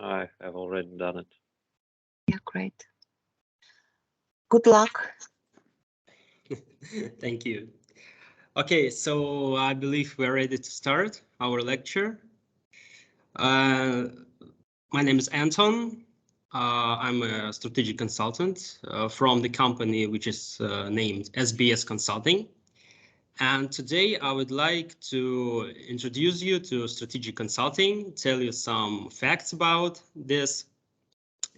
I have already done it. Yeah, great. Good luck. Thank you. Okay, so I believe we're ready to start our lecture. My name is Anton. I'm a strategic consultant from the company which is named SBS Consulting. And today I would like to introduce you to strategic consulting, tell you some facts about this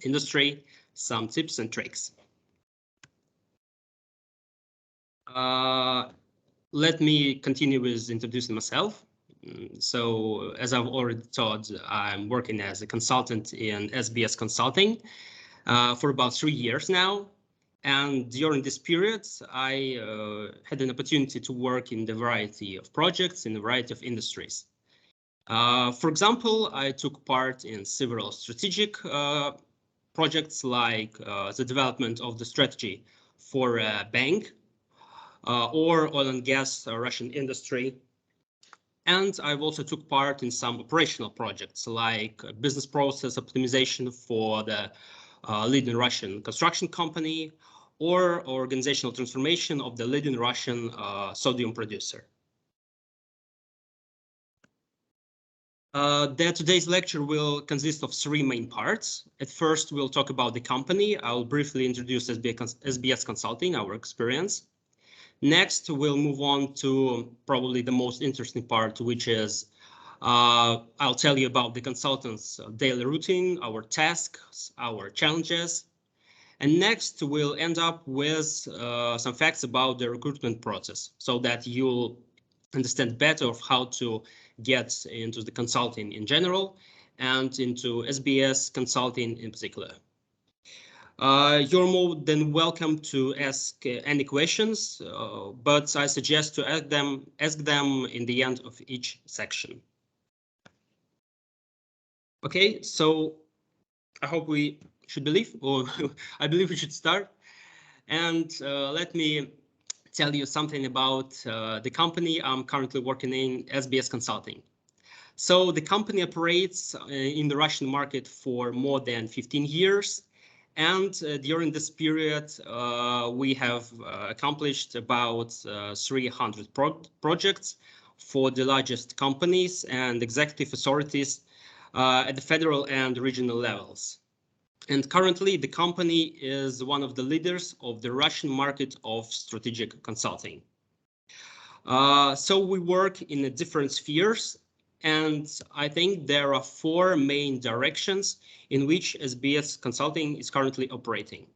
industry, some tips and tricks. Let me continue with introducing myself. So as I've already told, I'm working as a consultant in SBS Consulting for about 3 years now. And during this period, I had an opportunity to work in a variety of projects in a variety of industries. For example, I took part in several strategic projects like the development of the strategy for a bank or oil and gas Russian industry. And I've also took part in some operational projects like business process optimization for the leading Russian construction company or organizational transformation of the leading Russian sodium producer. Today's lecture will consist of 3 main parts. At first, we'll talk about the company. I'll briefly introduce SBS Consulting, our experience. Next, we'll move on to probably the most interesting part, which is I'll tell you about the consultant's daily routine, our tasks, our challenges. And next, we'll end up with some facts about the recruitment process so that you'll understand better of how to get into the consulting in general and into SBS Consulting in particular. You're more than welcome to ask any questions, but I suggest to ask them in the end of each section. Okay, so I hope we should believe, or I believe we should start. And let me tell you something about the company I'm currently working in, SBS Consulting. So the company operates in the Russian market for more than 15 years. And during this period, we have accomplished about 300 projects for the largest companies and executive authorities at the federal and regional levels. And currently, the company is one of the leaders of the Russian market of strategic consulting. So we work in different spheres. And I think there are 4 main directions in which SBS Consulting is currently operating.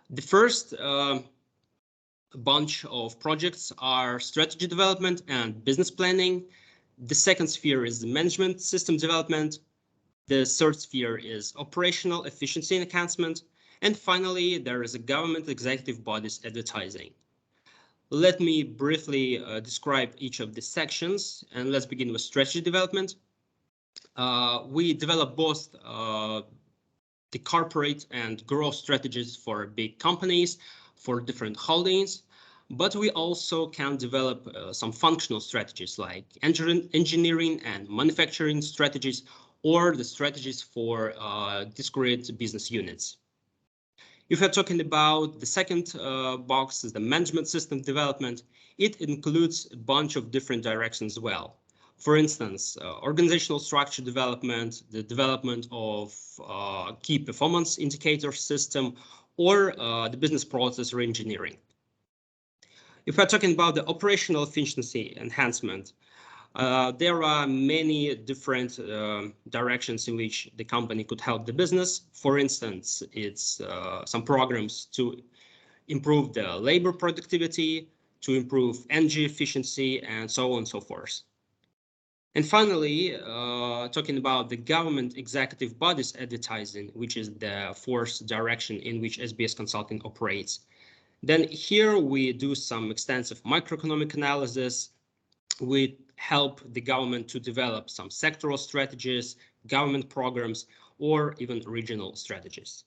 The first bunch of projects are strategy development and business planning. The second sphere is the management system development. The third sphere is operational efficiency enhancement. And finally, there is a government executive bodies advertising. Let me briefly describe each of the sections, and let's begin with strategy development. We develop both the corporate and growth strategies for big companies, for different holdings, but we also can develop some functional strategies like engineering and manufacturing strategies, or the strategies for discrete business units. If we're talking about the second box, is the management system development, it includes a bunch of different directions as well. For instance, organizational structure development, the development of key performance indicator system, or the business process reengineering. If we're talking about the operational efficiency enhancement, there are many different directions in which the company could help the business. For instance, it's some programs to improve the labor productivity, to improve energy efficiency, and so on and so forth. And finally, talking about the government executive bodies advertising, which is the 4th direction in which SBS Consulting operates. Then here we do some extensive microeconomic analysis. We help the government to develop some sectoral strategies, government programs, or even regional strategies.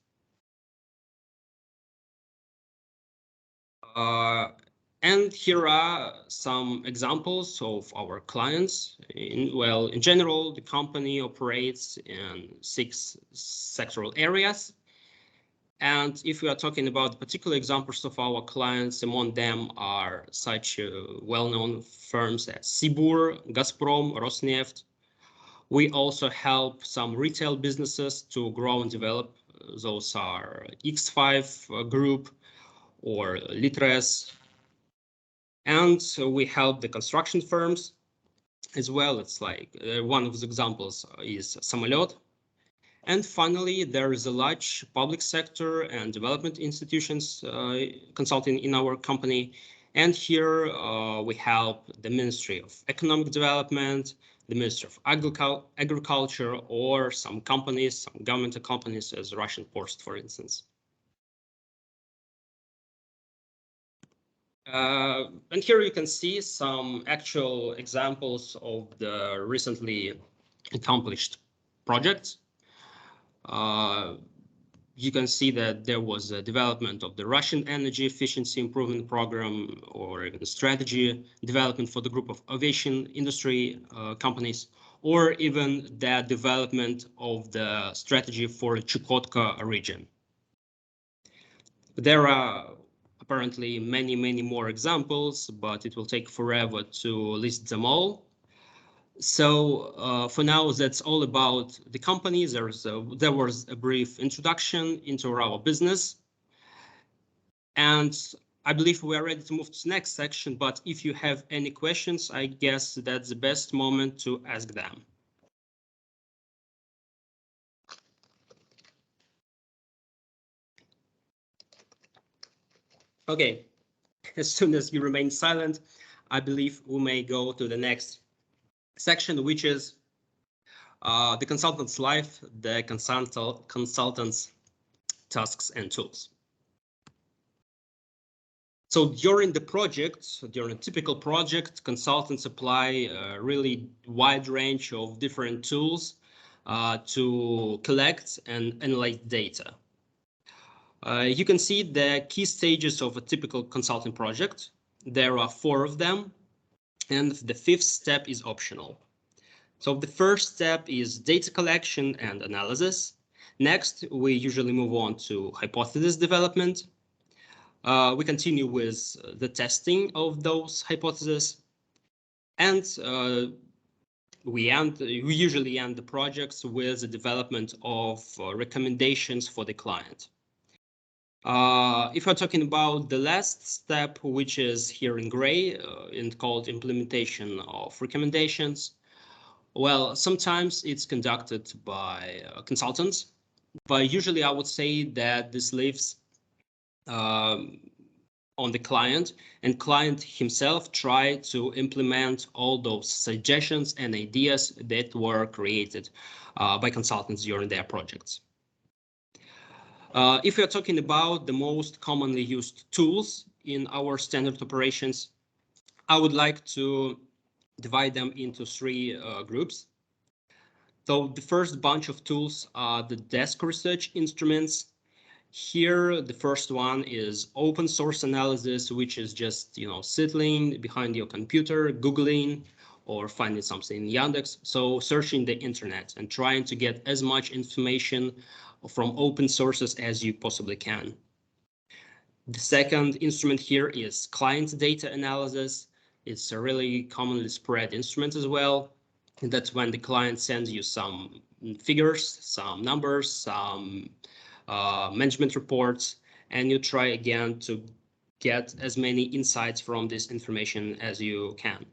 And here are some examples of our clients. In general, the company operates in 6 sectoral areas. And if we are talking about particular examples of our clients, among them are such well-known firms as Sibur, Gazprom, Rosneft. We also help some retail businesses to grow and develop. Those are X5 Group or Litres. And we help the construction firms as well. It's like one of the examples is Samolet. And finally, there is a large public sector and development institutions consulting in our company. And here we help the Ministry of Economic Development, the Ministry of Agriculture, or some companies, some governmental companies as Russian Post, for instance. And here you can see some actual examples of the recently accomplished projects. You can see that there was a development of the Russian energy efficiency improvement program, or even strategy development for the group of aviation industry companies, or even the development of the strategy for Chukotka region. There are apparently many more examples, but it will take forever to list them all. So for now, that's all about the company. There was a brief introduction into our business. And I believe we are ready to move to the next section, but if you have any questions, I guess that's the best moment to ask them. Okay, as soon as you remain silent, I believe we may go to the next section, which is the consultant's life, the consultant's tasks and tools. So during the project, during a typical project, consultants apply a really wide range of different tools to collect and analyze data. You can see the key stages of a typical consulting project. There are 4 of them, and the 5th step is optional. So the first step is data collection and analysis. Next, we usually move on to hypothesis development. We continue with the testing of those hypotheses, and we usually end the projects with the development of recommendations for the client. If we're talking about the last step, which is here in gray and called implementation of recommendations, well, sometimes it's conducted by consultants, but usually I would say that this lives on the client, and client himself try to implement all those suggestions and ideas that were created by consultants during their projects. If we are talking about the most commonly used tools in our standard operations, I would like to divide them into 3 groups. So the first bunch of tools are the desk research instruments. Here, the first one is open source analysis, which is just, sitting behind your computer, Googling, or finding something in Yandex. So searching the internet and trying to get as much information from open sources as you possibly can. The second instrument here is client data analysis. It's a really commonly spread instrument as well. And that's when the client sends you some figures, some numbers, some management reports, and you try again to get as many insights from this information as you can.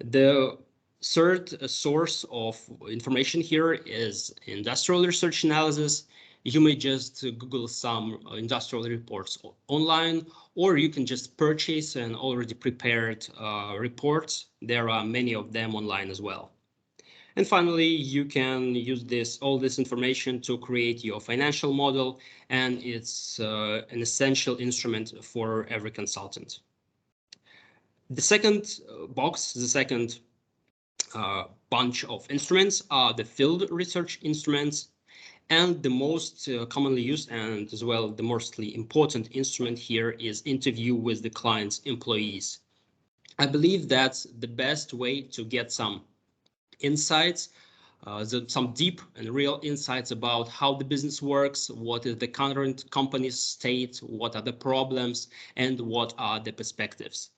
The third source of information here is industrial research analysis. You may just Google some industrial reports online, or you can just purchase an already prepared report. There are many of them online as well. And finally, you can use all this information to create your financial model, and it's an essential instrument for every consultant. The second box, the second bunch of instruments are the field research instruments. And the most commonly used and as well the mostly important instrument here is interview with the client's employees. I believe that's the best way to get some insights, some deep and real insights about how the business works, what is the current company's state, what are the problems, and what are the perspectives.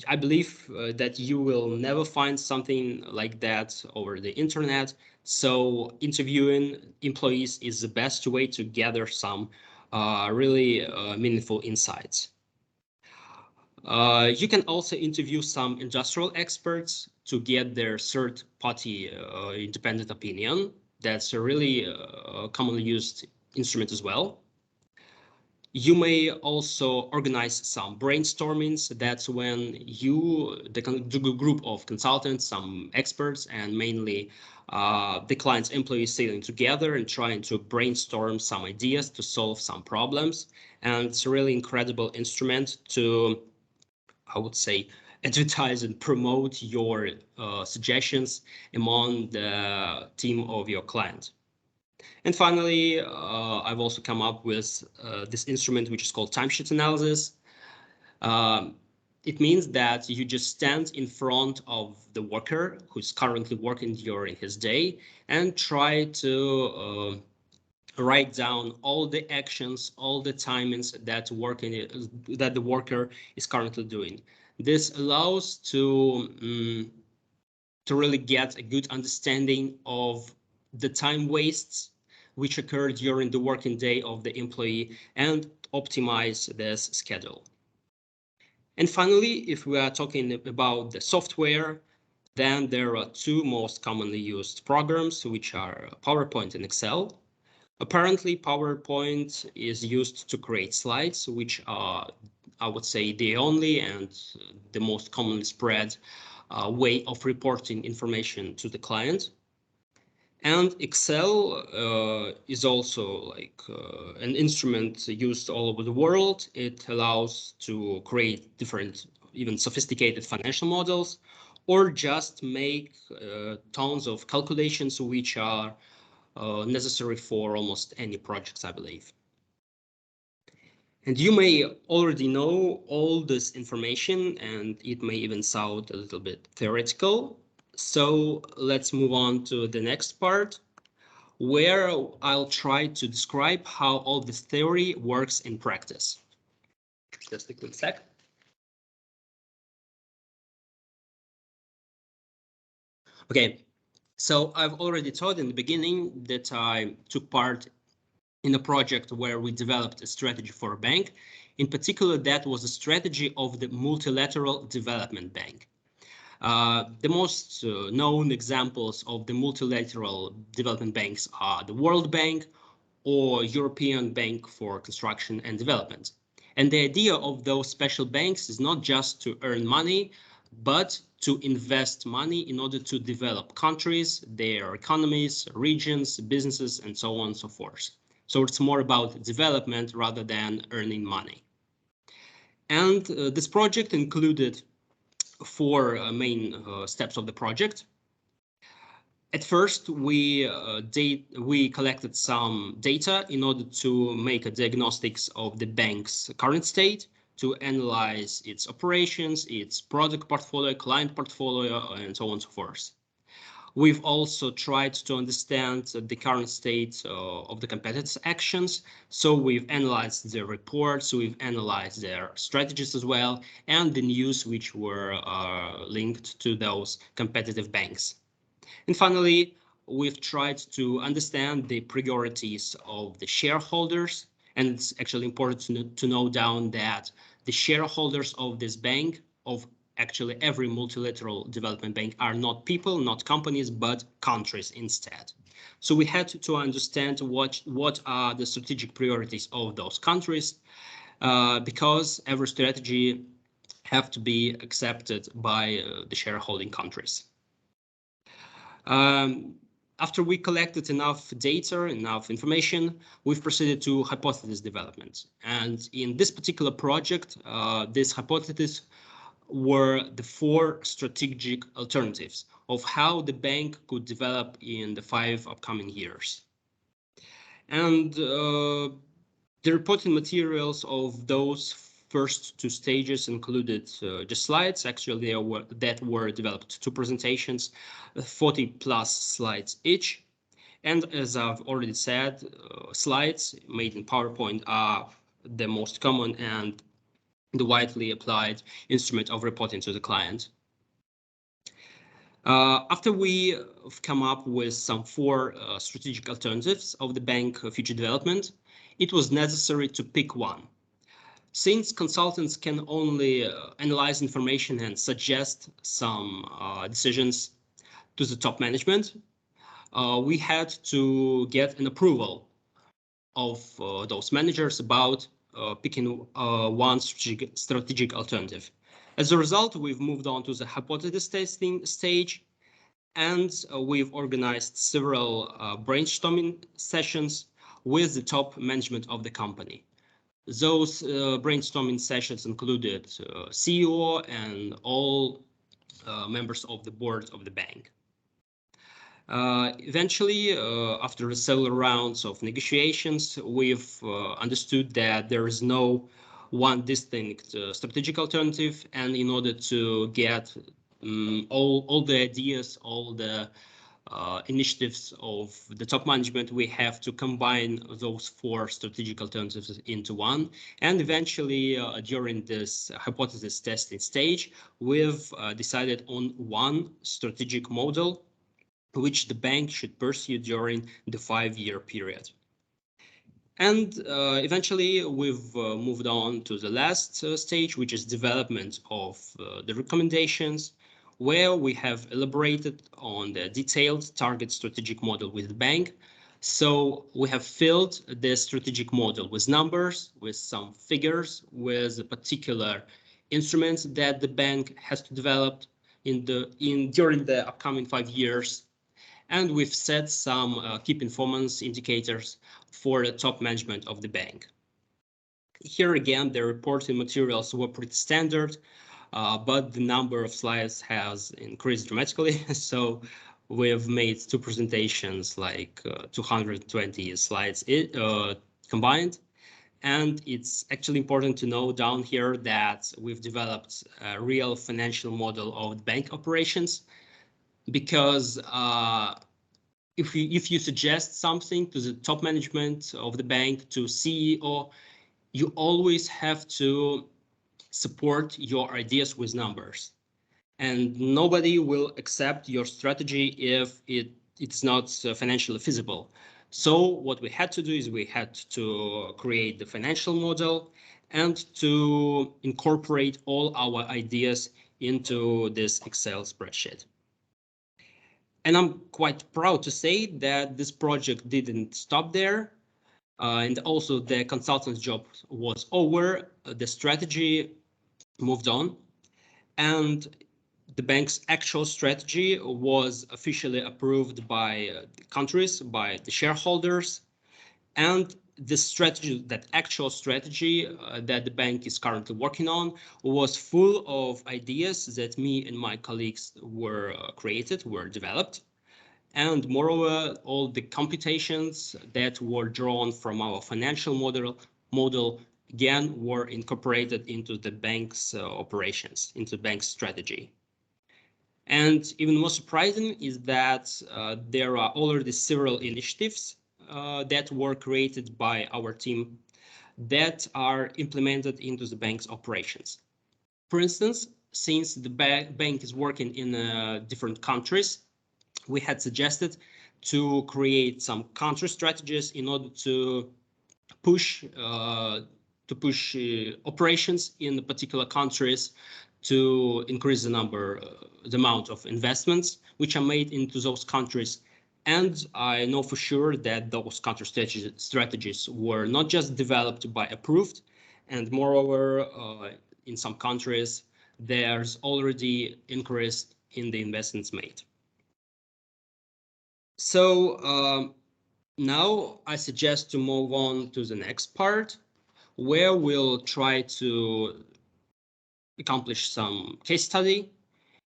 I believe that you will never find something like that over the internet. So interviewing employees is the best way to gather some really meaningful insights. You can also interview some industrial experts to get their third-party independent opinion. That's a really commonly used instrument as well. You may also organize some brainstormings. That's when the group of consultants, some experts, and mainly the client's employees sitting together and trying to brainstorm some ideas to solve some problems. And it's a really incredible instrument to, I would say, advertise and promote your suggestions among the team of your client. And finally, I've also come up with this instrument, which is called timesheet analysis. It means that you just stand in front of the worker who's currently working during his day and try to write down all the actions, all the timings that the worker is currently doing. This allows to really get a good understanding of the time wastes which occur during the working day of the employee and optimize this schedule. And finally, if we are talking about the software, then there are two most commonly used programs, which are PowerPoint and Excel. Apparently, PowerPoint is used to create slides, which are, I would say, the only and the most commonly spread way of reporting information to the client. And Excel is also like an instrument used all over the world. It allows to create different, even sophisticated financial models, or just make tons of calculations which are necessary for almost any projects, I believe. And you may already know all this information, and it may even sound a little bit theoretical. So let's move on to the next part, where I'll try to describe how all this theory works in practice. Just a quick sec. Okay, so I've already told in the beginning that I took part in a project where we developed a strategy for a bank. In particular, that was a strategy of the Multilateral Development Bank. The most known examples of the multilateral development banks are the World Bank or European Bank for Construction and Development. And the idea of those special banks is not just to earn money, but to invest money in order to develop countries, their economies, regions, businesses, and so on and so forth. So it's more about development rather than earning money. And this project included four main steps of the project. At first, we collected some data in order to make a diagnostics of the bank's current state, to analyze its operations, its product portfolio, client portfolio, and so on and so forth. We've also tried to understand the current state of the competitors' actions. So we've analyzed their reports, we've analyzed their strategies as well, and the news which were linked to those competitive banks. And finally, we've tried to understand the priorities of the shareholders. And it's actually important to note down that the shareholders of this bank, of actually every multilateral development bank, are not people, not companies, but countries instead. So we had to understand what are the strategic priorities of those countries, because every strategy have to be accepted by the shareholding countries. After we collected enough data, enough information, we've proceeded to hypothesis development. And in this particular project, this hypothesis were the four strategic alternatives of how the bank could develop in the 5 upcoming years. And the reporting materials of those first two stages included the slides. Actually, that were developed, two presentations, 40 plus slides each. And as I've already said, slides made in PowerPoint are the most common and the widely applied instrument of reporting to the client. After we have come up with some four strategic alternatives of the bank future development, it was necessary to pick one. Since consultants can only analyze information and suggest some decisions to the top management, we had to get an approval of those managers about picking one strategic alternative. As a result, we've moved on to the hypothesis testing stage, and we've organized several brainstorming sessions with the top management of the company. Those brainstorming sessions included CEO and all members of the board of the bank. Eventually, after several rounds of negotiations, we've understood that there is no one distinct strategic alternative, and in order to get all the ideas, all the initiatives of the top management, we have to combine those four strategic alternatives into one. And eventually, during this hypothesis testing stage, we've decided on one strategic model which the bank should pursue during the 5-year period. And eventually, we've moved on to the last stage, which is development of the recommendations, where we have elaborated on the detailed target strategic model with the bank. So we have filled the strategic model with numbers, with some figures, with particular instruments that the bank has to develop during the upcoming 5 years. And we've set some key performance indicators for the top management of the bank. Here again, the reporting materials were pretty standard, but the number of slides has increased dramatically. So we've made two presentations, like 220 slides combined. And it's actually important to know down here that we've developed a real financial model of bank operations, because if you suggest something to the top management of the bank, to CEO, you always have to support your ideas with numbers. And nobody will accept your strategy if it's not financially feasible. So what we had to do is we had to create the financial model and to incorporate all our ideas into this Excel spreadsheet. And I'm quite proud to say that this project didn't stop there. And also the consultant's job was over. The strategy moved on. And the bank's actual strategy was officially approved by the countries, by the shareholders. And the strategy, that actual strategy that the bank is currently working on, was full of ideas that me and my colleagues were developed. And moreover, all the computations that were drawn from our financial model again were incorporated into the bank's operations, into the bank's strategy. And even more surprising is that there are already several initiatives that were created by our team that are implemented into the bank's operations. For instance, since the bank is working in different countries, we had suggested to create some counter strategies in order to push operations in the particular countries, to increase the amount of investments which are made into those countries. And I know for sure that those counter strategies were not just developed but approved. And moreover, in some countries, there's already increase in the investments made. So now I suggest to move on to the next part, where we'll try to accomplish some case study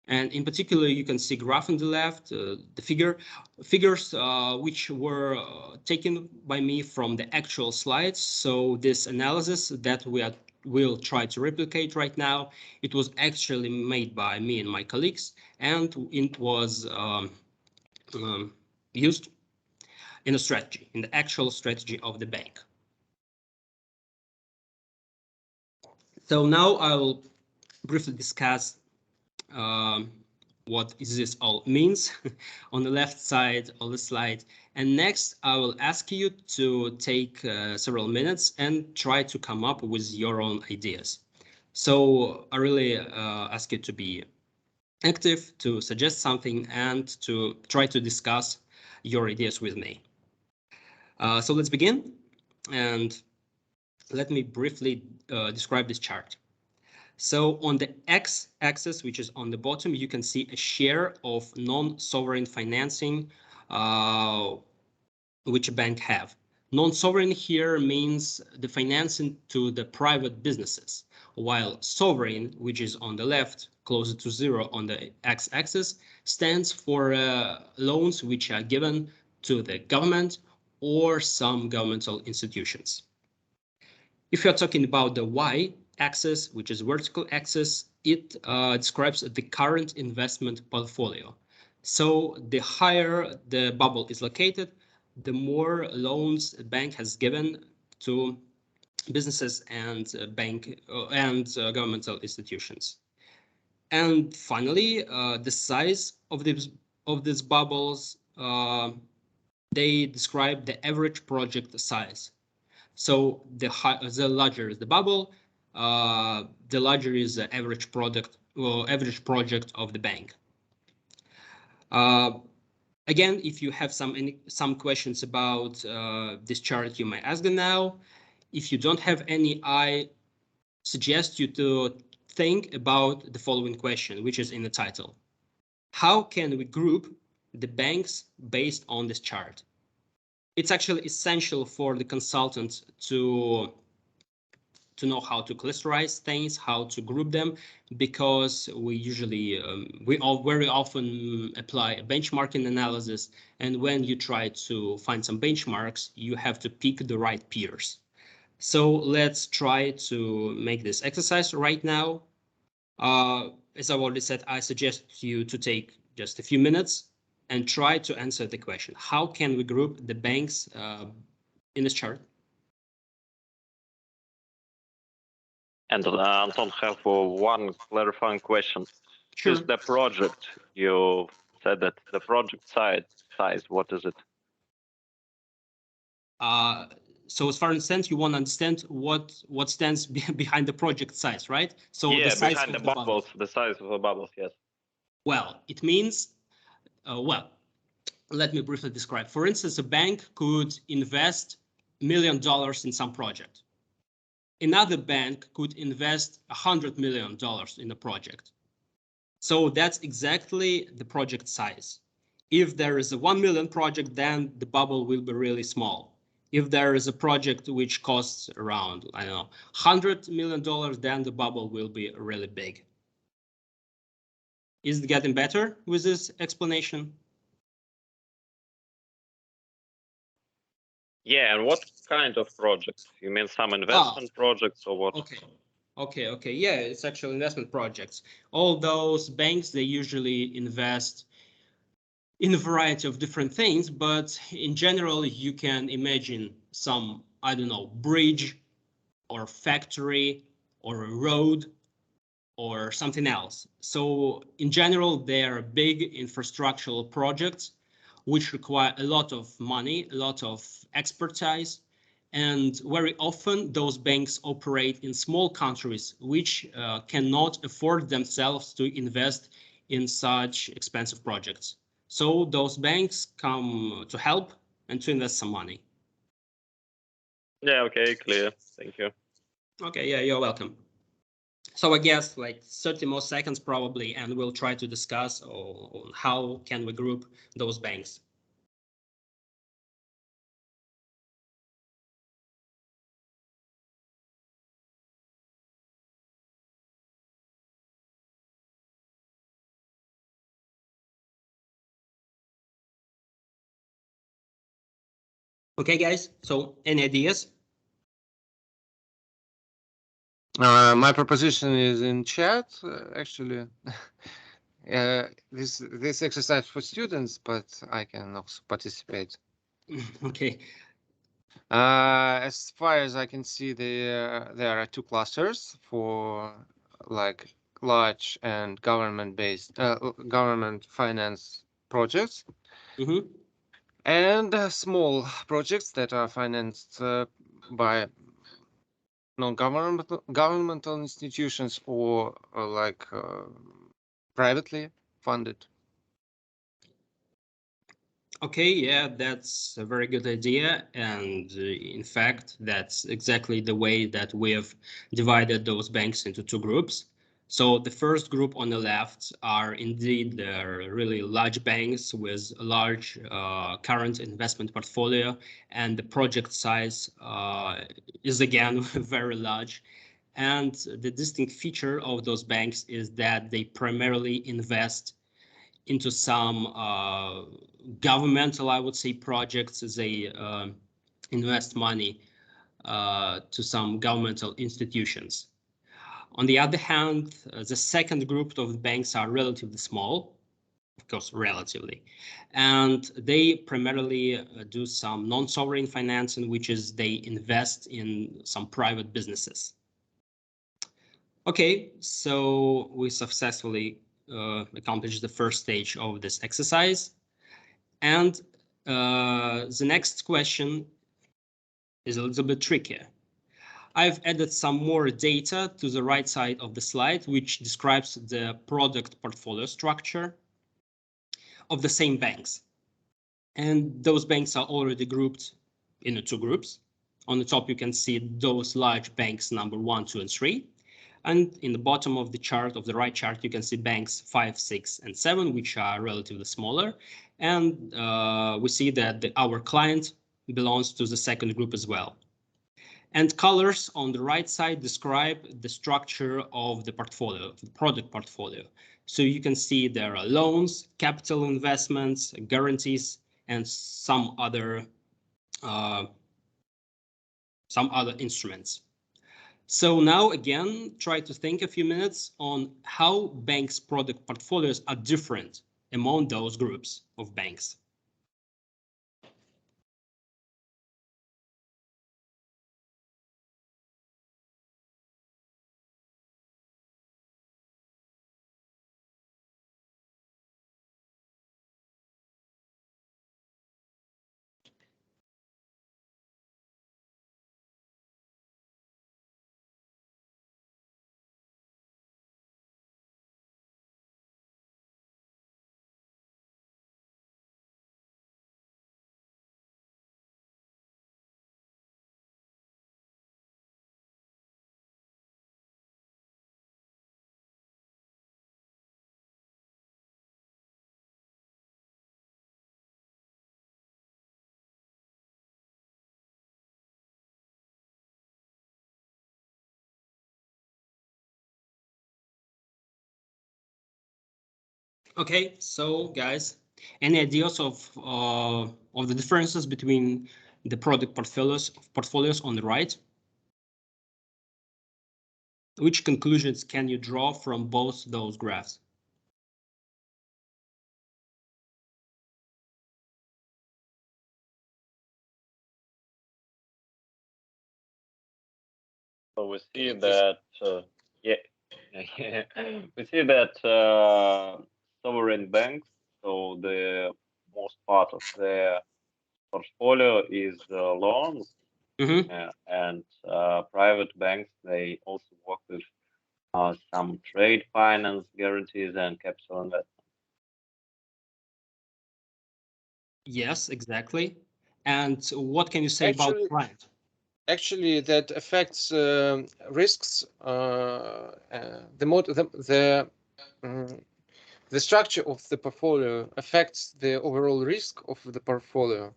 And in particular, you can see graph on the left, the figures which were taken by me from the actual slides. So this analysis that will try to replicate right now, it was actually made by me and my colleagues, and it was used in a strategy, in the actual strategy of the bank. So now I will briefly discuss what this all means on the left side of the slide. And next, I will ask you to take several minutes and try to come up with your own ideas. So I really ask you to be active, to suggest something, and to try to discuss your ideas with me. So let's begin. And let me briefly describe this chart. So on the x-axis, which is on the bottom, you can see a share of non-sovereign financing which a bank have. Non-sovereign here means the financing to the private businesses, while sovereign, which is on the left, closer to zero on the x-axis, stands for loans which are given to the government or some governmental institutions. If you're talking about the y-axis, which is vertical axis, it describes the current investment portfolio. So the higher the bubble is located, the more loans a bank has given to businesses and governmental institutions. And finally, the size of these bubbles, they describe the average project size. So the larger is the bubble, the larger is the average average project of the bank. Again, if you have some questions about this chart, you may ask them now. If you don't have any, I suggest you to think about the following question, which is in the title. How can we group the banks based on this chart? It's actually essential for the consultant to know how to clusterize things, how to group them, because we usually, we all very often apply a benchmarking analysis. And when you try to find some benchmarks, you have to pick the right peers. So let's try to make this exercise right now. As I've already said, I suggest you to take just a few minutes and try to answer the question. How can we group the banks in this chart? And Anton, have one clarifying question. Sure. Is the project, you said that the project size, what is it? So as far as stands, you want to understand what stands behind the project size, right? So yeah, the size behind of the bubbles, the size of the bubbles, yes. Well, it means, well, let me briefly describe. For instance, a bank could invest $1 million in some project. Another bank could invest $100 million in a project. So that's exactly the project size. If there is a 1 million project, then the bubble will be really small. If there is a project which costs around, I don't know, $100 million, then the bubble will be really big. Is it getting better with this explanation? Yeah, and what kind of projects? You mean some investment projects or what? Okay. Yeah, it's actually investment projects. All those banks, they usually invest in a variety of different things, but in general, you can imagine some, I don't know, bridge or factory or a road or something else. So in general, they are big infrastructural projects which require a lot of money, a lot of expertise. And very often those banks operate in small countries which cannot afford themselves to invest in such expensive projects. So those banks come to help and to invest some money. Yeah, okay, clear. Thank you. Okay, yeah, you're welcome. So I guess like 30 more seconds probably, and we'll try to discuss on how can we group those banks. Okay, guys, so any ideas? My proposition is in chat, actually. This exercise for students, but I can also participate. Okay, As far as I can see, there are two clusters for like large and government-based government finance projects, mm-hmm. and small projects that are financed by non-governmental institutions or like privately funded. Okay, yeah, that's a very good idea. And in fact, that's exactly the way that we have divided those banks into two groups. So the first group on the left are indeed the really large banks with a large current investment portfolio, and the project size is again very large. And the distinct feature of those banks is that they primarily invest into some governmental, I would say, projects. They invest money to some governmental institutions. On the other hand, the second group of banks are relatively small, of course, relatively, and they primarily do some non-sovereign financing, which is they invest in some private businesses. Okay, so we successfully accomplished the first stage of this exercise. And the next question is a little bit trickier. I've added some more data to the right side of the slide, which describes the product portfolio structure of the same banks. And those banks are already grouped into two groups. On the top, you can see those large banks, number 1, 2, and 3. And in the bottom of the chart, of the right chart, you can see banks 5, 6, and 7, which are relatively smaller. And we see that our client belongs to the second group as well. And colors on the right side describe the structure of the portfolio, the product portfolio. So you can see there are loans, capital investments, guarantees, and some other instruments. So now again, try to think a few minutes on how banks' product portfolios are different among those groups of banks. Okay, so guys, any ideas of the differences between the product portfolios on the right? Which conclusions can you draw from both those graphs? So we see that, we see that sovereign banks, so the most part of their portfolio is loans, and private banks, they also work with some trade finance guarantees and capital investment. Yes, exactly. And what can you say about the client? Actually, that affects risks. The structure of the portfolio affects the overall risk of the portfolio.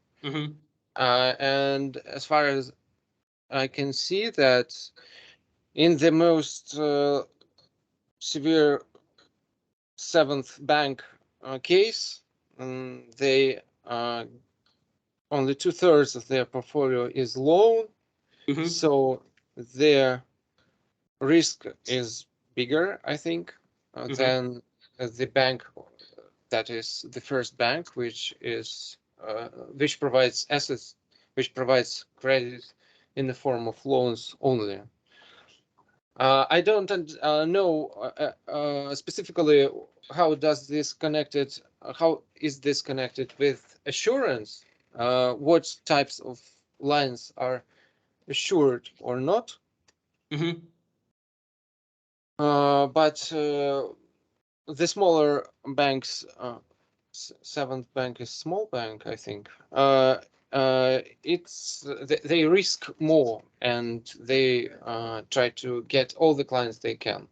And as far as I can see, that in the most severe seventh bank case, they only 2/3 of their portfolio is loan. So their risk is bigger, I think, than the bank that is the first bank, which provides assets, which provides credit in the form of loans only. I don't know specifically how is this connected with assurance? What types of lines are assured or not? But the smaller banks, seventh bank is small bank, I think. They risk more and they try to get all the clients they can.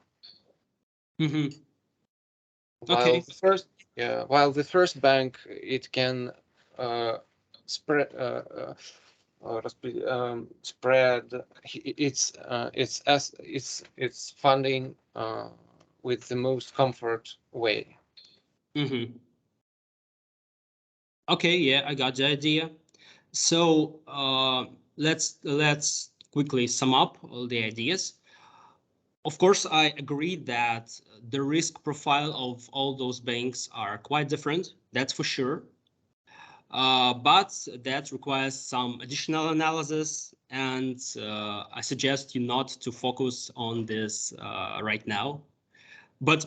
While the first bank, it can spread its funding with the most comfort way. Okay, yeah, I got the idea. So let's quickly sum up all the ideas. Of course, I agree that the risk profile of all those banks are quite different. That's for sure. But that requires some additional analysis, and I suggest you not to focus on this right now. But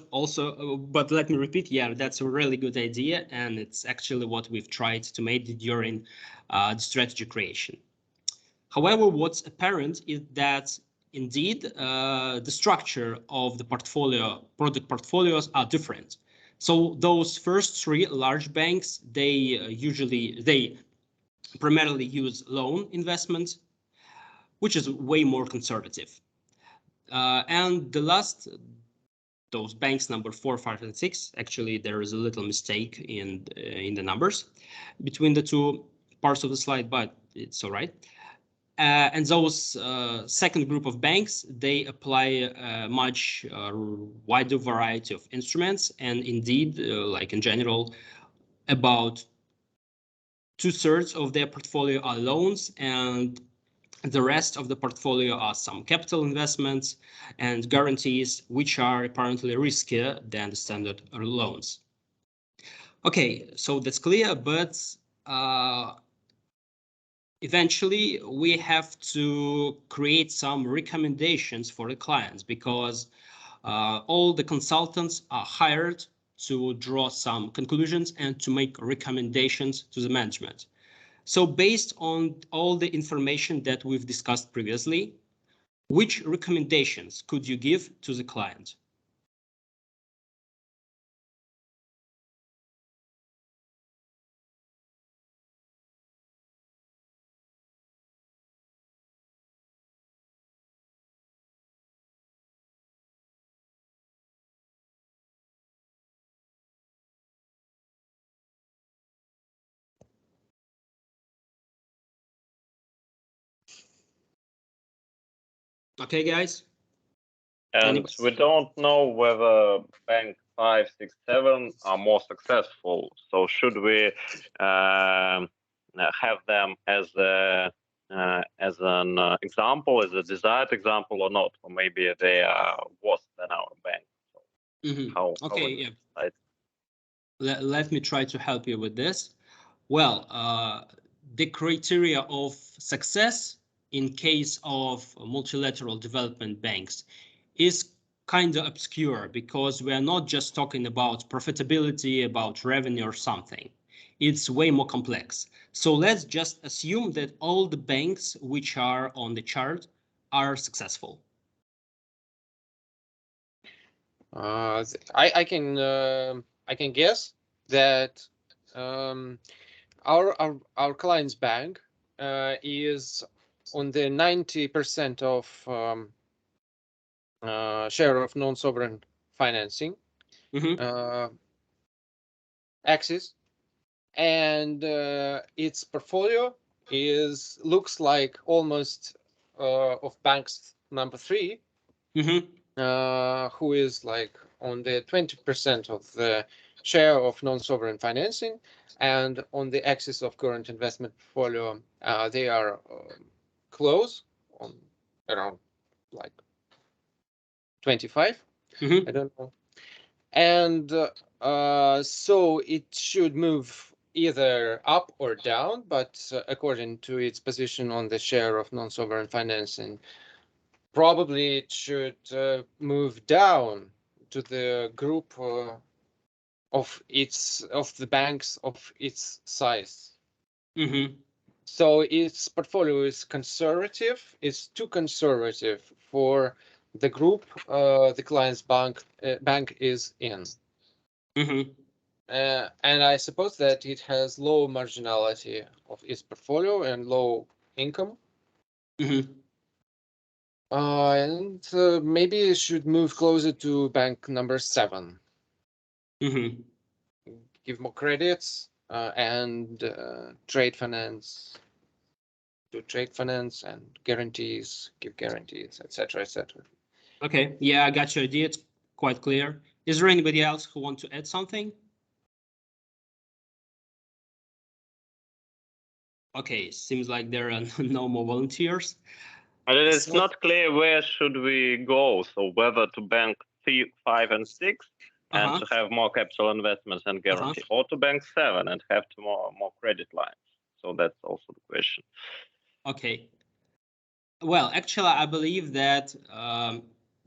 let me repeat, yeah, that's a really good idea, and it's actually what we've tried to make during the strategy creation. However, what's apparent is that indeed the structure of the product portfolios are different. So those first three large banks, they primarily use loan investments, which is way more conservative. And those banks number 4, 5, and 6, actually there is a little mistake in the numbers between the two parts of the slide, but it's all right. And those second group of banks, they apply a much wider variety of instruments, and indeed, like in general, about 2/3 of their portfolio are loans, and the rest of the portfolio are some capital investments and guarantees, which are apparently riskier than the standard loans. Okay, so that's clear, but eventually we have to create some recommendations for the clients, because all the consultants are hired to draw some conclusions and to make recommendations to the management. So based on all the information that we've discussed previously, which recommendations could you give to the client? Okay, guys. And we don't know whether bank 5, 6, 7 are more successful. So should we have them as an example, as a desired example, or not? Or maybe they are worse than our bank. So okay, yeah. Let me try to help you with this. Well, the criteria of success in case of multilateral development banks is kind of obscure, because we are not just talking about profitability, about revenue or something. It's way more complex. So let's just assume that all the banks which are on the chart are successful. I can guess that our client's bank is on the 90% of share of non-sovereign financing axis, and its portfolio looks like almost of banks number 3, who is like on the 20% of the share of non-sovereign financing, and on the axis of current investment portfolio, they are close on around like 25. I don't know. And so it should move either up or down, but according to its position on the share of non-sovereign financing, probably it should move down to the group of the banks of its size. So its portfolio is conservative. It's too conservative for the group the client's bank is in. And I suppose that it has low marginality of its portfolio and low income. And maybe it should move closer to bank number 7. Give more credits and trade finance and guarantees, give guarantees, etc., etc. Okay, yeah, I got your idea. It's quite clear. Is there anybody else who want to add something? Okay, seems like there are no more volunteers. It's not clear where should we go. So whether to bank 3, 5, and 6 and to have more capital investments and guarantee, or to bank 7 and have more credit lines. So that's also the question. Okay. Well, actually, I believe that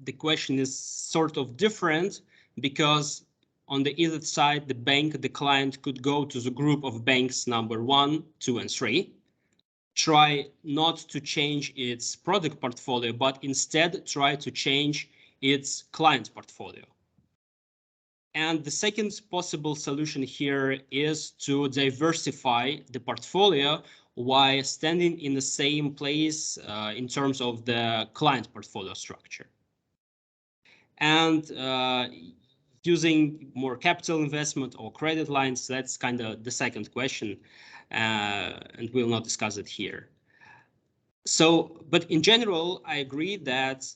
the question is sort of different, because on the either side, the client could go to the group of banks number 1, 2, and 3, try not to change its product portfolio, but instead try to change its client portfolio. And the second possible solution here is to diversify the portfolio while standing in the same place in terms of the client portfolio structure. And using more capital investment or credit lines, that's kind of the second question, and we'll not discuss it here. So, but in general, I agree that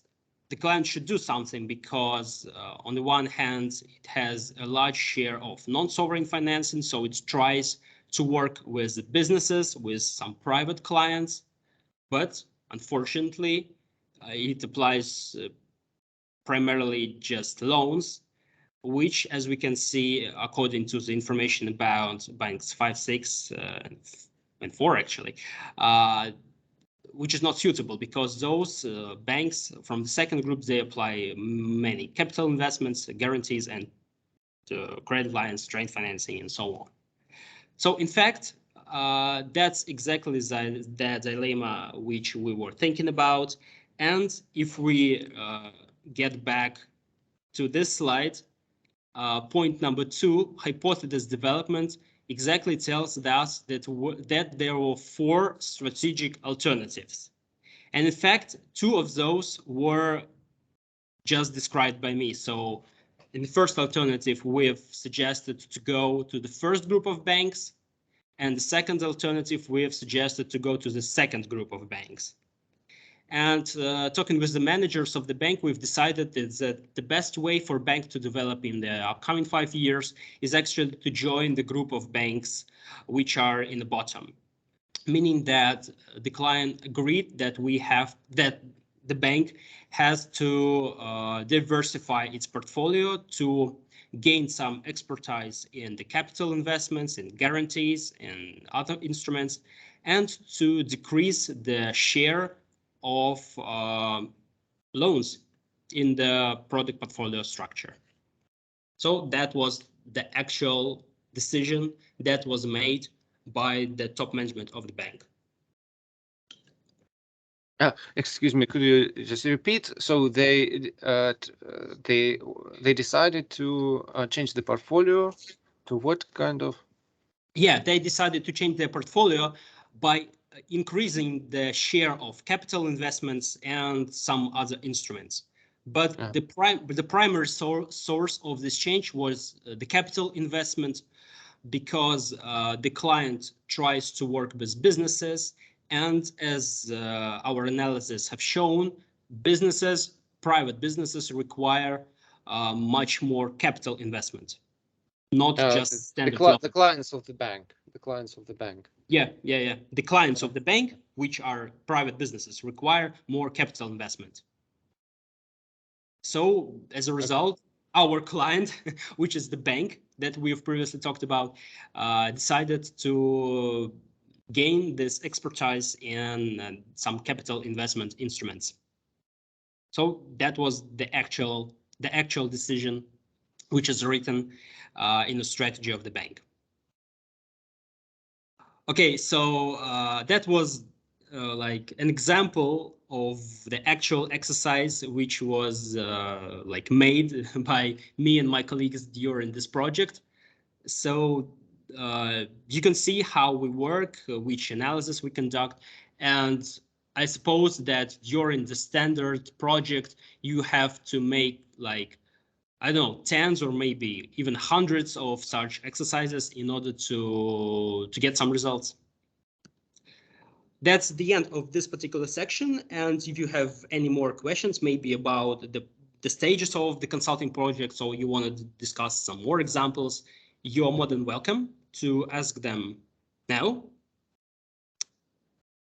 the client should do something, because on the one hand, it has a large share of non-sovereign financing, so it tries to work with businesses, with some private clients, but unfortunately, it applies primarily just loans, which, as we can see, according to the information about banks 5, 6, and 4, actually, which is not suitable, because those banks from the second group, they apply many capital investments, guarantees, and credit lines, trade financing, and so on. So in fact, that's exactly the dilemma which we were thinking about. And if we get back to this slide, point number 2, hypothesis development, exactly tells us that there were 4 strategic alternatives. And in fact, 2 of those were just described by me. So in the first alternative, we've suggested to go to the first group of banks. And the second alternative, we have suggested to go to the second group of banks. And talking with the managers of the bank, we've decided that the best way for bank to develop in the upcoming 5 years is actually to join the group of banks which are in the bottom, meaning that the client agreed that the bank has to diversify its portfolio to gain some expertise in the capital investments, in guarantees, and other instruments, and to decrease the share of loans in the product portfolio structure. So that was the actual decision that was made by the top management of the bank. Excuse me, could you just repeat? So they decided to change the portfolio to what kind of? Yeah, they decided to change their portfolio by increasing the share of capital investments and some other instruments. But the primary source of this change was the capital investment, because the client tries to work with businesses. And as our analysis have shown, private businesses require much more capital investment, not just standard. The clients of the bank. The clients of the bank. Yeah. The clients of the bank, which are private businesses, require more capital investment. So as a result, our client, which is the bank that we've previously talked about, decided to gain this expertise in some capital investment instruments. So that was the actual decision, which is written in the strategy of the bank. Okay, so that was like an example of the actual exercise which was like made by me and my colleagues during this project. So you can see how we work, which analysis we conduct, and I suppose that during the standard project you have to make like, I don't know, tens or maybe even hundreds of such exercises in order to get some results. That's the end of this particular section. And if you have any more questions, maybe about the stages of the consulting project, or you want to discuss some more examples, you're more than welcome to ask them now.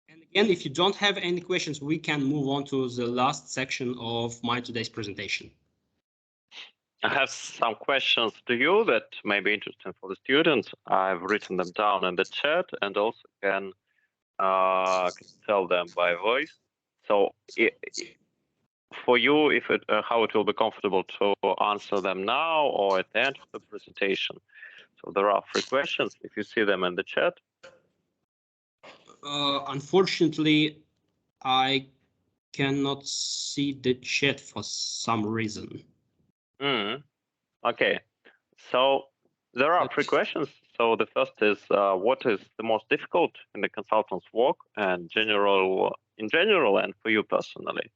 And again, if you don't have any questions, we can move on to the last section of my today's presentation. I have some questions to you that may be interesting for the students. I've written them down in the chat and also can tell them by voice. So for you, if how it will be comfortable to answer them now or at the end of the presentation. So there are 3 questions, if you see them in the chat. Unfortunately, I cannot see the chat for some reason. Okay, so there are 3 questions. So the first is, what is the most difficult in the consultant's work and in general and for you personally?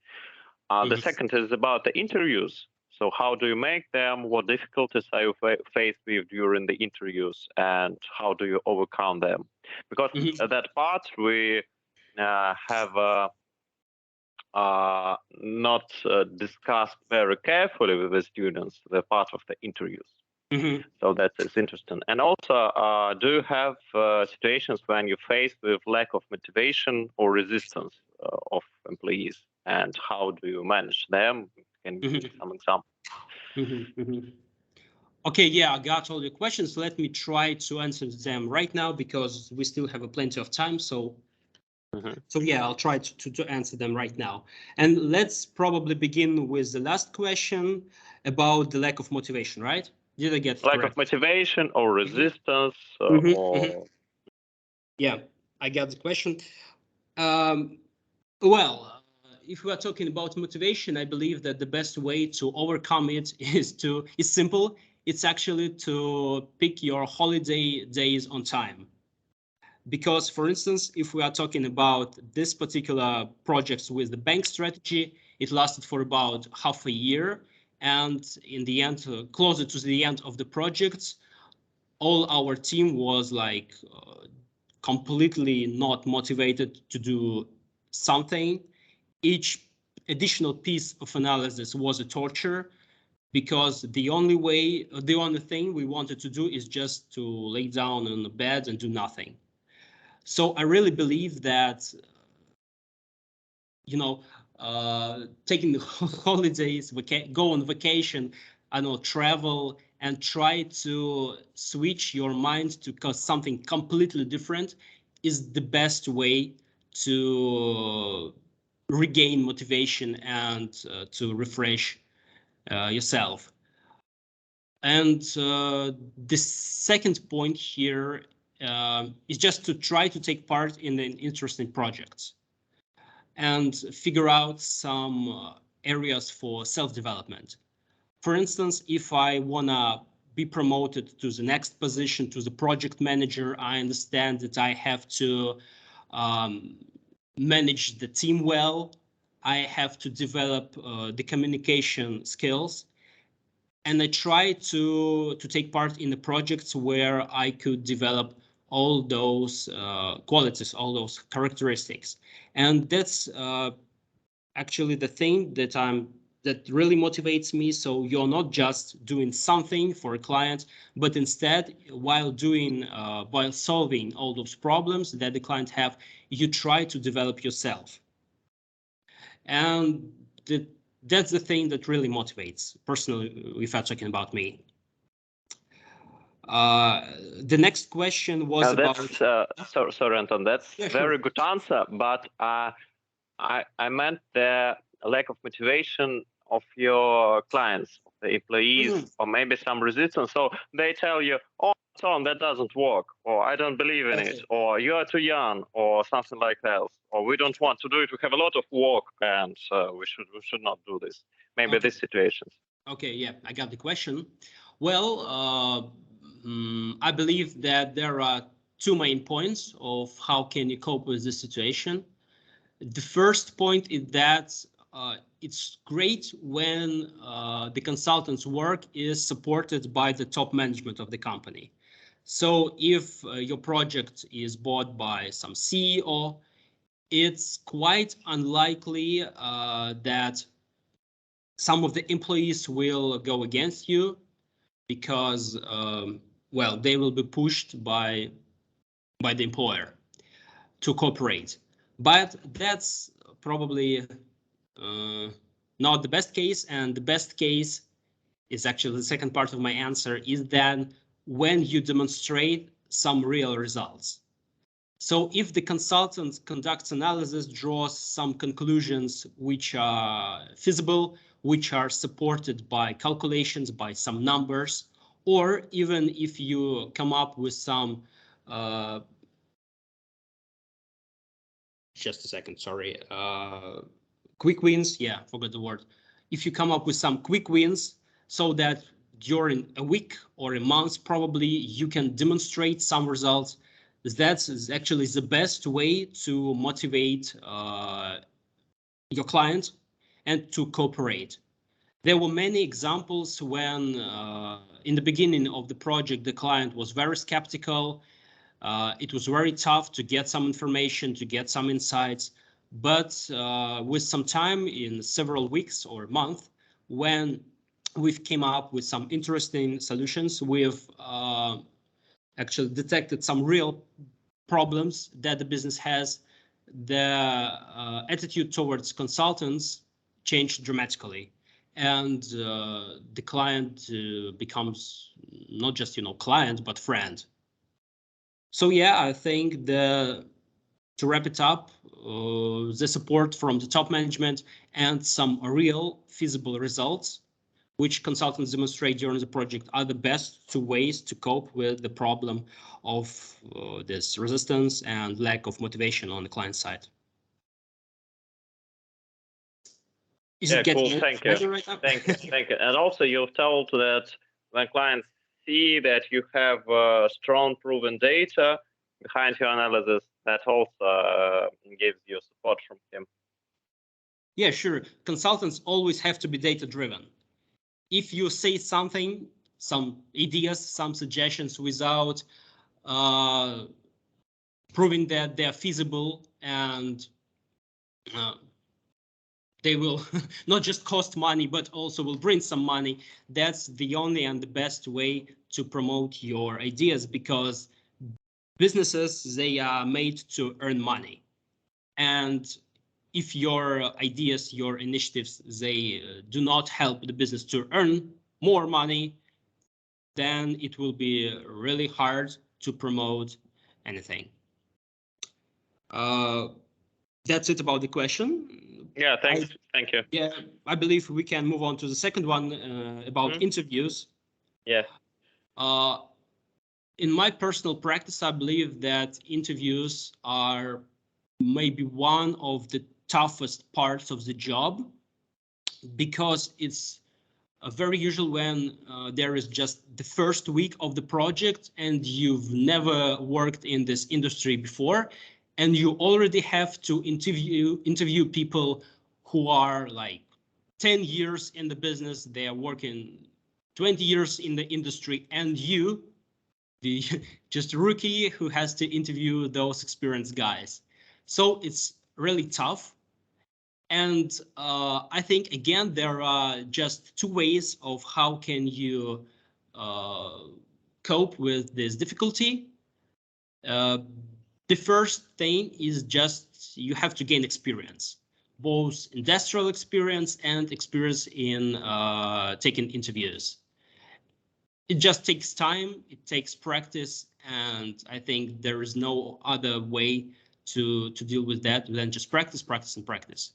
The second is about the interviews. So how do you make them? What difficulties are you faced with during the interviews, and how do you overcome them? Because that part we have not discussed very carefully with the students, the part of the interviews. So that is interesting. And also, do you have situations when you face with lack of motivation or resistance of employees, and how do you manage them? Can you give some examples? Okay, yeah, I got all your questions. Let me try to answer them right now because we still have plenty of time. So yeah, I'll try to answer them right now. And let's probably begin with the last question about the lack of motivation, right? Did I get it lack correct? Of motivation or resistance? Or... Yeah, I got the question. Well, if we are talking about motivation, I believe that the best way to overcome it is simple. It's actually to pick your holiday days on time. Because, for instance, if we are talking about this particular project with the bank strategy, it lasted for about half a year. And in the end, closer to the end of the project, all our team was like completely not motivated to do something. Each additional piece of analysis was a torture, because the only thing we wanted to do is just to lay down on the bed and do nothing. So I really believe that, taking holidays, go on vacation, travel, and try to switch your mind to something completely different is the best way to regain motivation and to refresh yourself. And the second point here is just to try to take part in an interesting projects and figure out some areas for self-development. For instance, if I want to be promoted to the next position, to the project manager, I understand that I have to manage the team well. I have to develop the communication skills. And I try to take part in the projects where I could develop all those qualities, all those characteristics. And that's actually the thing that I'm that really motivates me. So you're not just doing something for a client, but instead, while solving all those problems that the client have, you try to develop yourself. And that's the thing that really motivates, personally, if I'm talking about me. The next question was about. Sorry, Anton. That's very good answer, but I meant the lack of motivation of your clients, the employees, or maybe some resistance. So they tell you, "Oh, Tom, that doesn't work," or "I don't believe in it," or "You are too young," or something like that, or "We don't want to do it. We have a lot of work, and we should not do this." Maybe these situations. Okay, yeah, I got the question. Well, I believe that there are two main points of how can you cope with this situation. The first point is that it's great when the consultant's work is supported by the top management of the company. So if your project is bought by some CEO, it's quite unlikely that some of the employees will go against you because, well, they will be pushed by the employer to cooperate. But that's probably not the best case. And the best case is actually the second part of my answer, is that when you demonstrate some real results. So if the consultant conducts analysis, draws some conclusions which are feasible, which are supported by calculations, by some numbers, or even if you come up with some just a second, sorry, quick wins. Yeah, forgot the word. If you come up with some quick wins so that during a week or a month, probably you can demonstrate some results, that's actually the best way to motivate your client and to cooperate. There were many examples when in the beginning of the project, the client was very skeptical. It was very tough to get some information, to get some insights. But with some time, in several weeks or a month, when we've came up with some interesting solutions, we've actually detected some real problems that the business has. The attitude towards consultants changed dramatically. And the client becomes not just, client, but friend. So yeah, I think to wrap it up, the support from the top management and some real feasible results, which consultants demonstrate during the project, are the best two ways to cope with the problem of this resistance and lack of motivation on the client side. Cool. Thank you. Right now? Thank you. And also, you've told that when clients see that you have strong proven data behind your analysis, that also gives you support from him. Yeah, sure. Consultants always have to be data driven. If you say something, some ideas, some suggestions without proving that they're feasible and they will not just cost money, but also will bring some money, that's the only and the best way to promote your ideas, because businesses, they are made to earn money. And if your ideas, your initiatives, they do not help the business to earn more money, then it will be really hard to promote anything. That's it about the question. Yeah, thank you. Yeah, I believe we can move on to the second one about interviews. Yeah. In my personal practice, I believe that interviews are maybe one of the toughest parts of the job, because it's very usual when there is just the first week of the project and you've never worked in this industry before, and you already have to interview people who are like 10 years in the business, they are working 20 years in the industry, and you, the just rookie who has to interview those experienced guys. So it's really tough. And I think, again, there are just two ways of how can you cope with this difficulty. The first thing is just you have to gain experience, both industrial experience and experience in taking interviews. It just takes time, it takes practice, and I think there is no other way to deal with that than just practice, practice, and practice.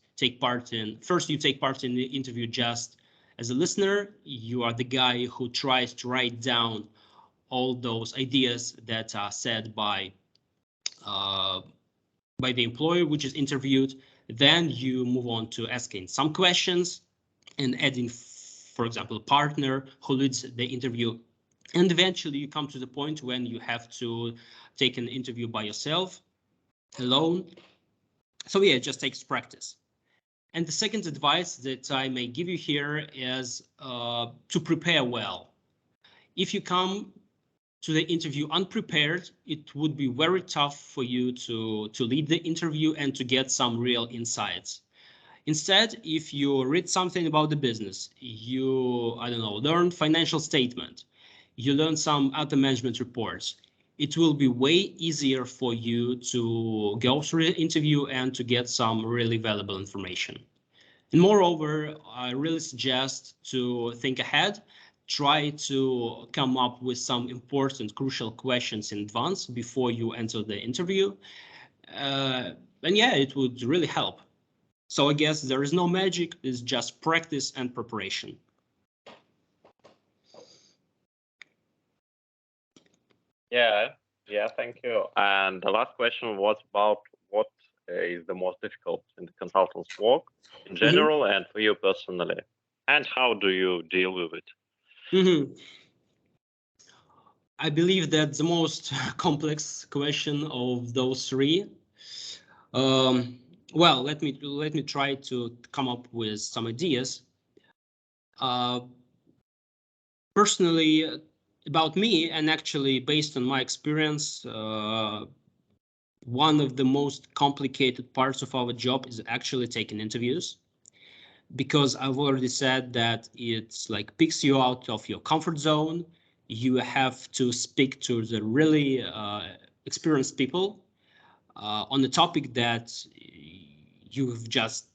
First you take part in the interview just as a listener. You are the guy who tries to write down all those ideas that are said by the employer which is interviewed. Then you move on to asking some questions and adding, for example, a partner who leads the interview. And eventually you come to the point when you have to take an interview by yourself, alone. So yeah, it just takes practice. And the second advice that I may give you here is to prepare well. If you come to the interview unprepared, it would be very tough for you to lead the interview and to get some real insights. Instead, if you read something about the business, you, I don't know, learn financial statement, you learn some other management reports, it will be way easier for you to go through the interview and to get some really valuable information. And moreover, I really suggest to think ahead, try to come up with some important, crucial questions in advance before you enter the interview. And yeah, it would really help. So I guess there is no magic, it's just practice and preparation. Yeah, thank you. And the last question was about what is the most difficult in the consultant's work in general and for you personally, and how do you deal with it? I believe that the most complex question of those three. Well, let me try to come up with some ideas. Personally, about me, and actually based on my experience, one of the most complicated parts of our job is actually taking interviews, because I've already said that it's like picks you out of your comfort zone. You have to speak to the really experienced people on a topic that you've just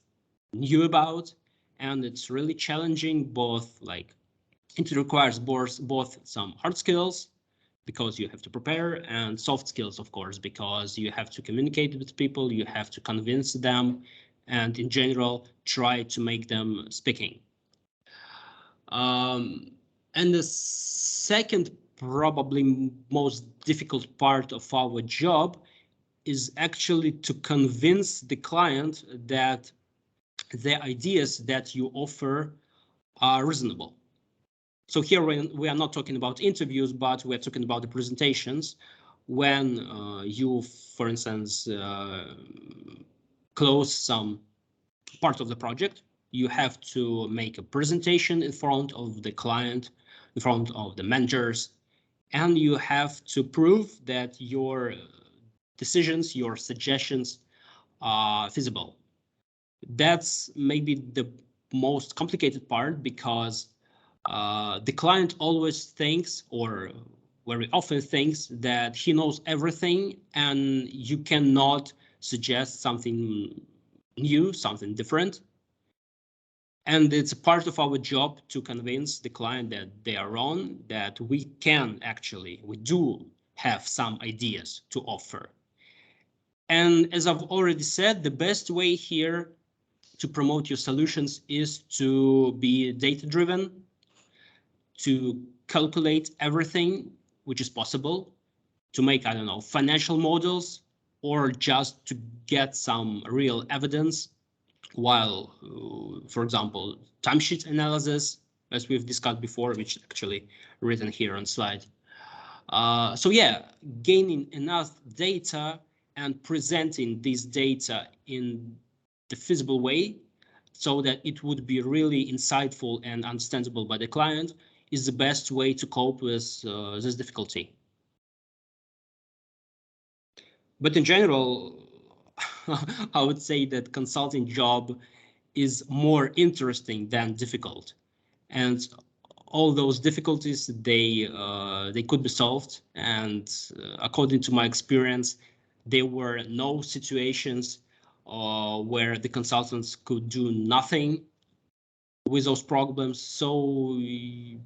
knew about, and it's really challenging. It requires both some hard skills, because you have to prepare, and soft skills, of course, because you have to communicate with people, you have to convince them, and in general, try to make them speaking. And the second, probably most difficult part of our job is actually to convince the client that the ideas that you offer are reasonable. So here we are not talking about interviews, but we're talking about the presentations. When you, for instance, close some part of the project, you have to make a presentation in front of the client, in front of the managers, and you have to prove that your decisions, your suggestions are feasible. That's maybe the most complicated part, because the client always thinks, or very often thinks, that he knows everything and you cannot suggest something new, something different. And it's a part of our job to convince the client that they are wrong, that we do have some ideas to offer. And as I've already said, the best way here to promote your solutions is to be data-driven, to calculate everything which is possible, to make, I don't know, financial models, or just to get some real evidence, while, for example, timesheet analysis, as we've discussed before, which is actually written here on slide. So yeah, gaining enough data and presenting this data in the feasible way, so that it would be really insightful and understandable by the client, is the best way to cope with this difficulty. But in general, I would say that consulting job is more interesting than difficult. And all those difficulties, they could be solved. And according to my experience, there were no situations where the consultants could do nothing with those problems. So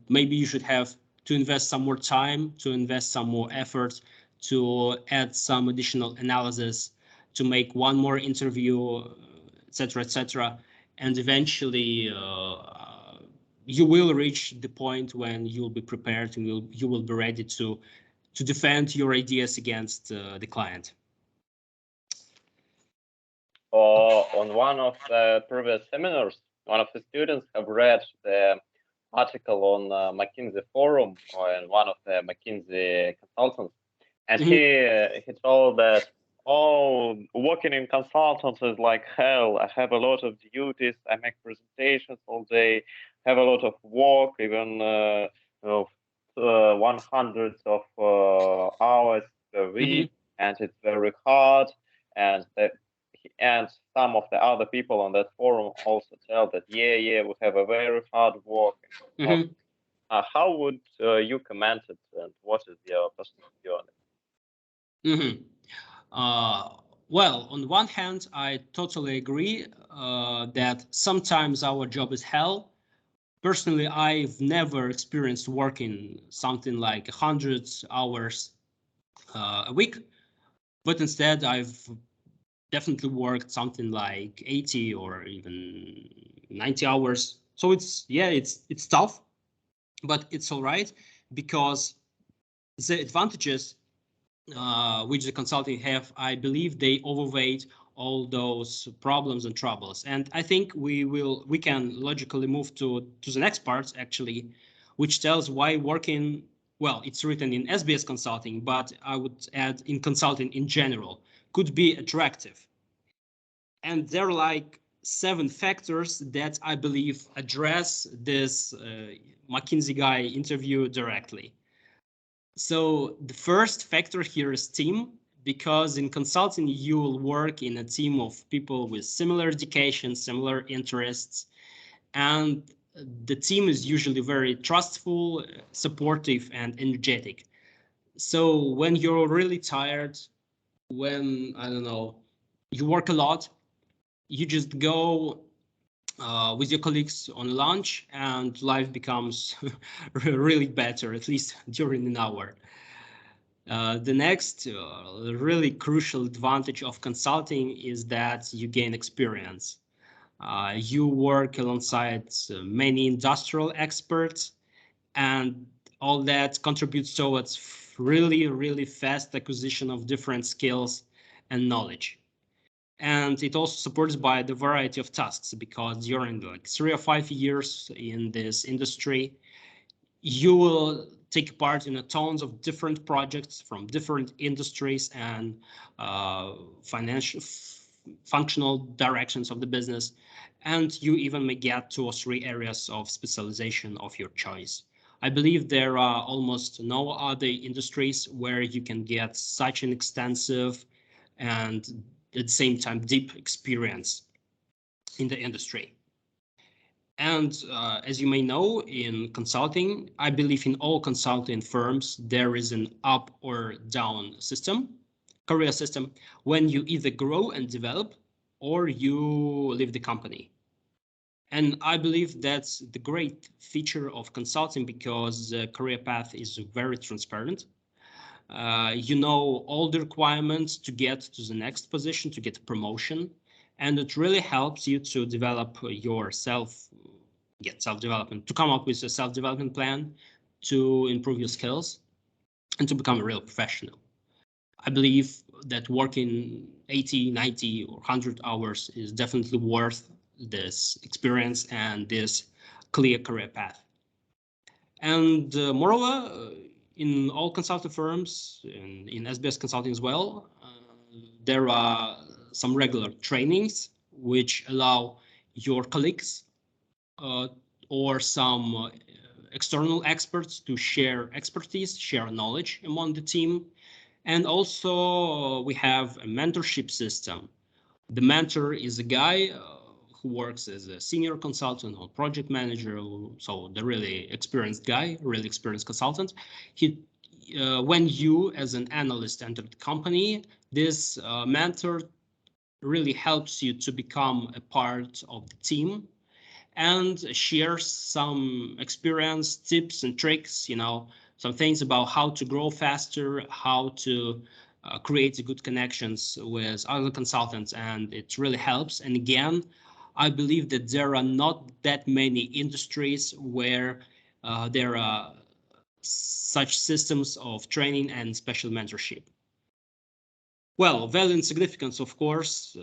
maybe you should have to invest some more time, to invest some more effort, to add some additional analysis, to make one more interview, etc., etc. And eventually you will reach the point when you'll be prepared and you will be ready to defend your ideas against the client. On one of the previous seminars, one of the students have read the article on McKinsey forum or one of the McKinsey consultants, and he told that, oh, working in consultants is like hell. I have a lot of duties. I make presentations all day. Have a lot of work, even 100 of hours per week, and it's very hard. And some of the other people on that forum also tell that, yeah, we have a very hard work. How would you comment it, and what is your personal view on it? Well, on one hand, I totally agree that sometimes our job is hell. Personally, I've never experienced working something like 100 hours a week, but instead I've definitely worked something like 80 or even 90 hours. So it's tough, but it's all right, because the advantages which the consulting have, I believe they overweight all those problems and troubles. And I think we can logically move to the next part, actually, which tells why working, well, it's written in SBS Consulting, but I would add in consulting in general, could be attractive. And there are like 7 factors that I believe address this McKinsey guy interview directly. So the first factor here is team, because in consulting, you will work in a team of people with similar education, similar interests, and the team is usually very trustful, supportive, and energetic. So when you're really tired, when, I don't know, you work a lot, you just go with your colleagues on lunch and life becomes really better, at least during an hour. The next really crucial advantage of consulting is that you gain experience. You work alongside many industrial experts, and all that contributes towards really fast acquisition of different skills and knowledge. And it also supports by the variety of tasks, because during like 3 or 5 years in this industry, you will take part in tons of different projects from different industries and functional directions of the business. And you even may get 2 or 3 areas of specialization of your choice. I believe there are almost no other industries where you can get such an extensive and at the same time deep experience in the industry. And as you may know, in consulting, I believe in all consulting firms, there is an up or down system, career system, when you either grow and develop or you leave the company. And I believe that's the great feature of consulting, because the career path is very transparent. You know all the requirements to get to the next position, to get a promotion, and it really helps you to develop yourself, get self-development, to come up with a self-development plan, to improve your skills, and to become a real professional. I believe that working 80, 90, or 100 hours is definitely worth this experience and this clear career path. And moreover, in all consulting firms, in SBS Consulting as well, there are some regular trainings which allow your colleagues or some external experts to share expertise, share knowledge among the team. And also we have a mentorship system. The mentor is a guy who works as a senior consultant or project manager, so the really experienced guy, really experienced consultant, when you as an analyst enter the company, this mentor really helps you to become a part of the team and shares some experience, tips and tricks, some things about how to grow faster, how to create good connections with other consultants, and it really helps. And again, I believe that there are not that many industries where there are such systems of training and special mentorship. Well, value and significance, of course,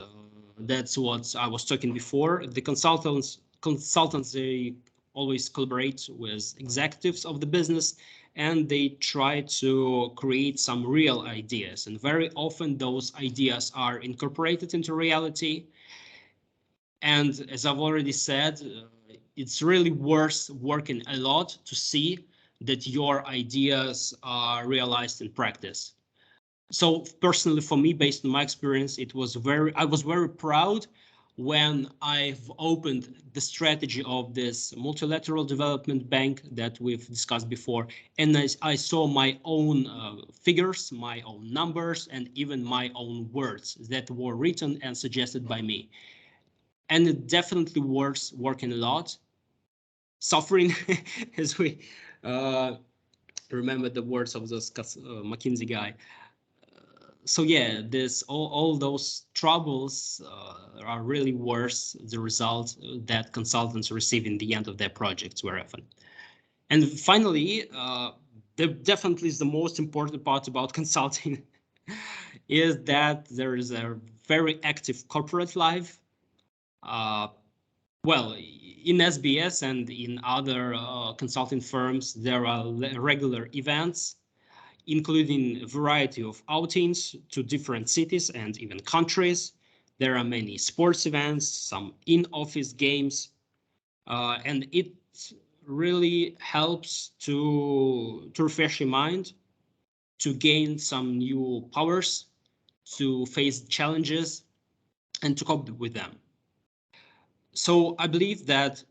that's what I was talking before. The consultants, they always collaborate with executives of the business, and they try to create some real ideas. And very often those ideas are incorporated into reality. And as I've already said, it's really worth working a lot to see that your ideas are realized in practice. So personally, for me, based on my experience, I was very proud when I've opened the strategy of this multilateral development bank that we've discussed before, and I saw my own figures, my own numbers, and even my own words that were written and suggested by me. And it definitely works working a lot, suffering, as we remember the words of this McKinsey guy. So yeah, all those troubles are really worth the result that consultants receive in the end of their projects very often. And finally, definitely is the most important part about consulting is that there is a very active corporate life. Well, in SBS and in other consulting firms, there are regular events, including a variety of outings to different cities and even countries. There are many sports events, some in-office games, and it really helps to refresh your mind, to gain some new powers, to face challenges, and to cope with them. So I believe that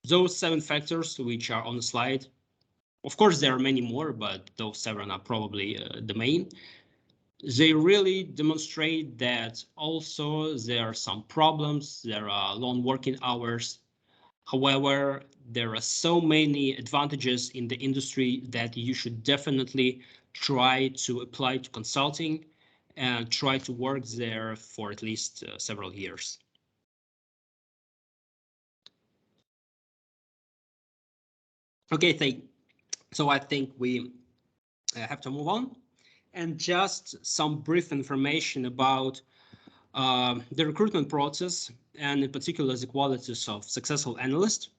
those 7 factors which are on the slide, of course, there are many more, but those 7 are probably the main. They really demonstrate that also there are some problems. There are long working hours. However, there are so many advantages in the industry that you should definitely try to apply to consulting and try to work there for at least several years. Okay, so I think we have to move on. And just some brief information about the recruitment process, and in particular the qualities of successful analysts.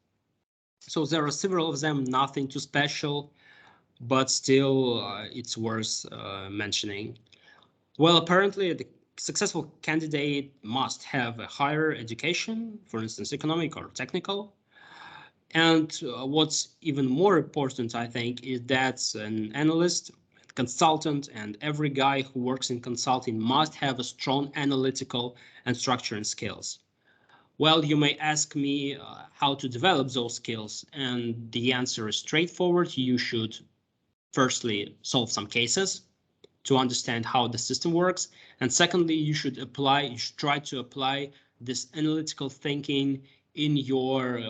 So there are several of them, nothing too special, but still it's worth mentioning. Well, apparently the successful candidate must have a higher education, for instance, economic or technical. And what's even more important, I think, is that an analyst, consultant, and every guy who works in consulting must have a strong analytical and structuring skills. Well, you may ask me how to develop those skills, and the answer is straightforward. You should firstly solve some cases to understand how the system works, and secondly, you should try to apply this analytical thinking in your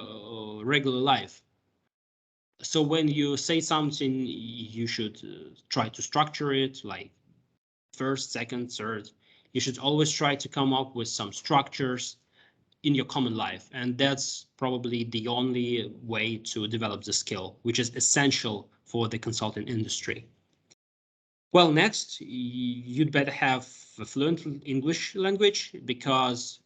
regular life. So when you say something, you should try to structure it, like first, second, third. You should always try to come up with some structures in your common life. And that's probably the only way to develop the skill, which is essential for the consulting industry. Well, next, you'd better have a fluent English language, because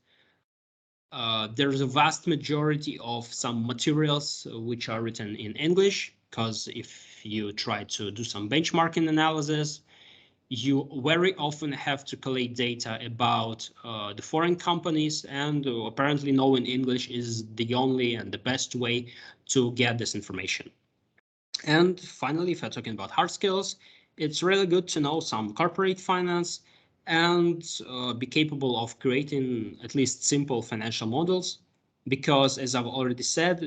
there's a vast majority of some materials which are written in English, because if you try to do some benchmarking analysis, you very often have to collate data about the foreign companies, and apparently knowing English is the only and the best way to get this information. And finally, if I'm talking about hard skills, it's really good to know some corporate finance and be capable of creating at least simple financial models. Because, as I've already said,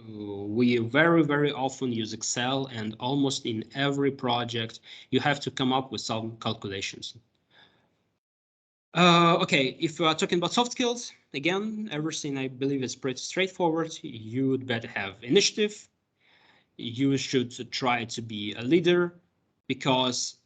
we very, very often use Excel, and almost in every project, you have to come up with some calculations. Okay, if we are talking about soft skills, again, everything I believe is pretty straightforward. You'd better have initiative. You should try to be a leader, because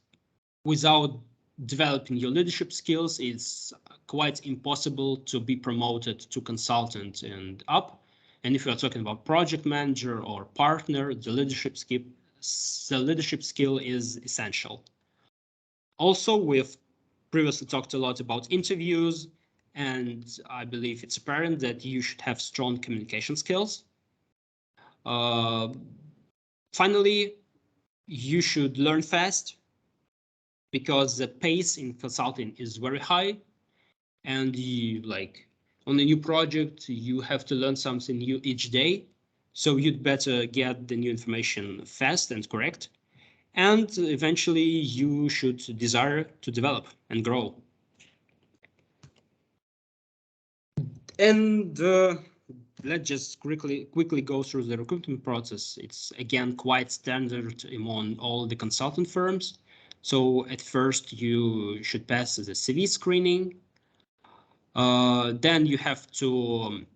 without developing your leadership skills, it's quite impossible to be promoted to consultant and up. And if you're talking about project manager or partner, the leadership skill is essential. Also, we've previously talked a lot about interviews, and I believe it's apparent that you should have strong communication skills. Finally, you should learn fast, because the pace in consulting is very high, and on a new project, you have to learn something new each day. So you'd better get the new information fast and correct. And eventually you should desire to develop and grow. And let's just quickly go through the recruitment process. It's again quite standard among all the consultant firms. So at first you should pass the CV screening. Then you have to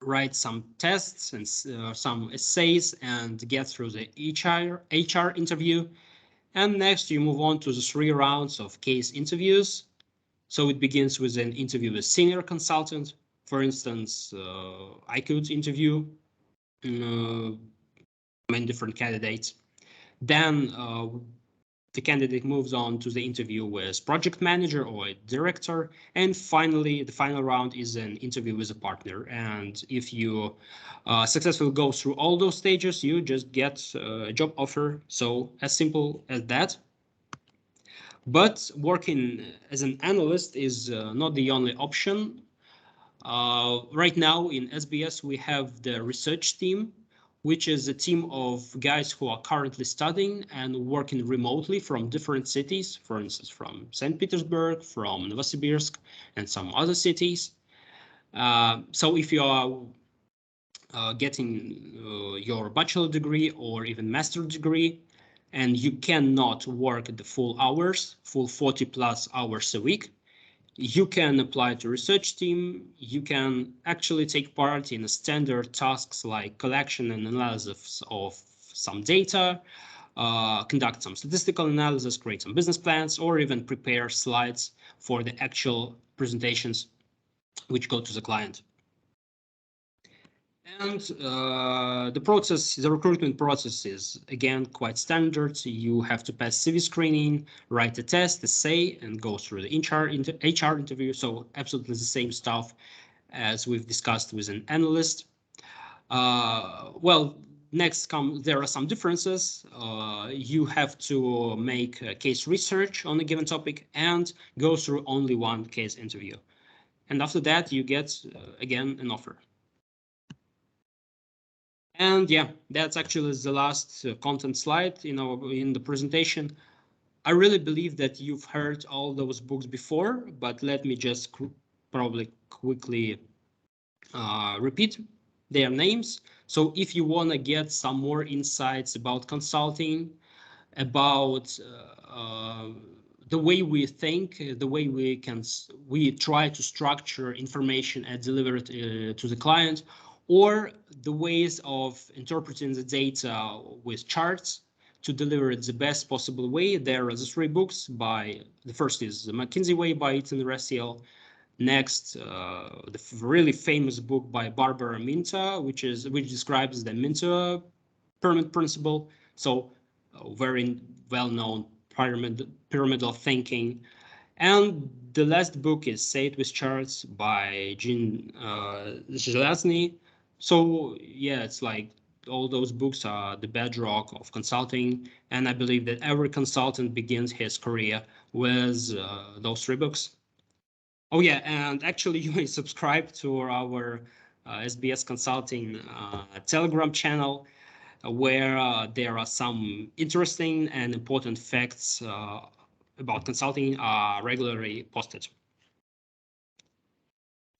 write some tests and some essays and get through the HR interview. And next you move on to the 3 rounds of case interviews. So it begins with an interview with senior consultant. For instance, I could interview many different candidates. Then the candidate moves on to the interview with project manager or a director. And finally, the final round is an interview with a partner. And if you successfully go through all those stages, you just get a job offer. So as simple as that. But working as an analyst is not the only option. Right now in SBS, we have the research team, which is a team of guys who are currently studying and working remotely from different cities, for instance, from St. Petersburg, from Novosibirsk, and some other cities. So if you are getting your bachelor degree or even master degree, and you cannot work the full hours, full 40 plus hours a week, you can apply to research team. You can actually take part in standard tasks like collection and analysis of some data, conduct some statistical analysis, create some business plans, or even prepare slides for the actual presentations which go to the client. And the recruitment process is, again, quite standard. So you have to pass CV screening, write a test, essay, and go through the HR interview. So absolutely the same stuff as we've discussed with an analyst. Well, next there are some differences. You have to make case research on a given topic and go through only one case interview. And after that, you get, again, an offer. And yeah, that's actually the last content slide in the presentation. I really believe that you've heard all those books before, but let me just probably quickly repeat their names. So if you want to get some more insights about consulting, about the way we think, the way we try to structure information and deliver it to the client, or the ways of interpreting the data with charts to deliver it the best possible way, there are the 3 books the first is The McKinsey Way by Ethan Raciel. Next, the really famous book by Barbara Minta, which describes the Minta pyramid principle. So very well-known pyramidal thinking. And the last book is Say It With Charts by Jean Zelazny. So yeah, it's like all those books are the bedrock of consulting. And I believe that every consultant begins his career with those 3 books. Oh yeah, and actually you may subscribe to our SBS Consulting Telegram channel, where there are some interesting and important facts about consulting are regularly posted.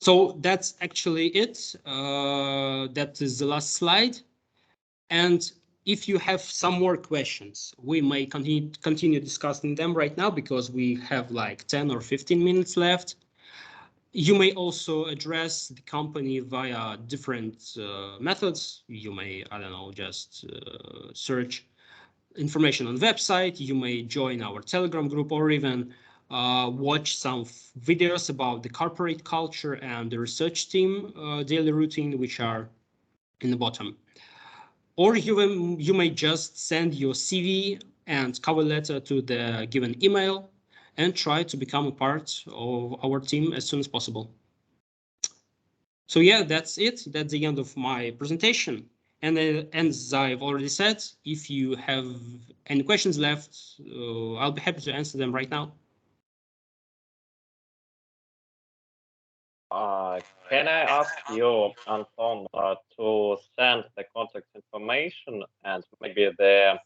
So that's actually it. That is the last slide. And if you have some more questions, we may continue discussing them right now because we have like 10 or 15 minutes left. You may also address the company via different methods. You may, I don't know, just search information on the website. You may join our Telegram group or even watch some videos about the corporate culture and the research team daily routine, which are in the bottom. Or you may just send your CV and cover letter to the given email and try to become a part of our team as soon as possible. So yeah, that's it. That's the end of my presentation. And as I've already said, if you have any questions left, I'll be happy to answer them right now. Can I ask you, Anton, to send the contact information and maybe the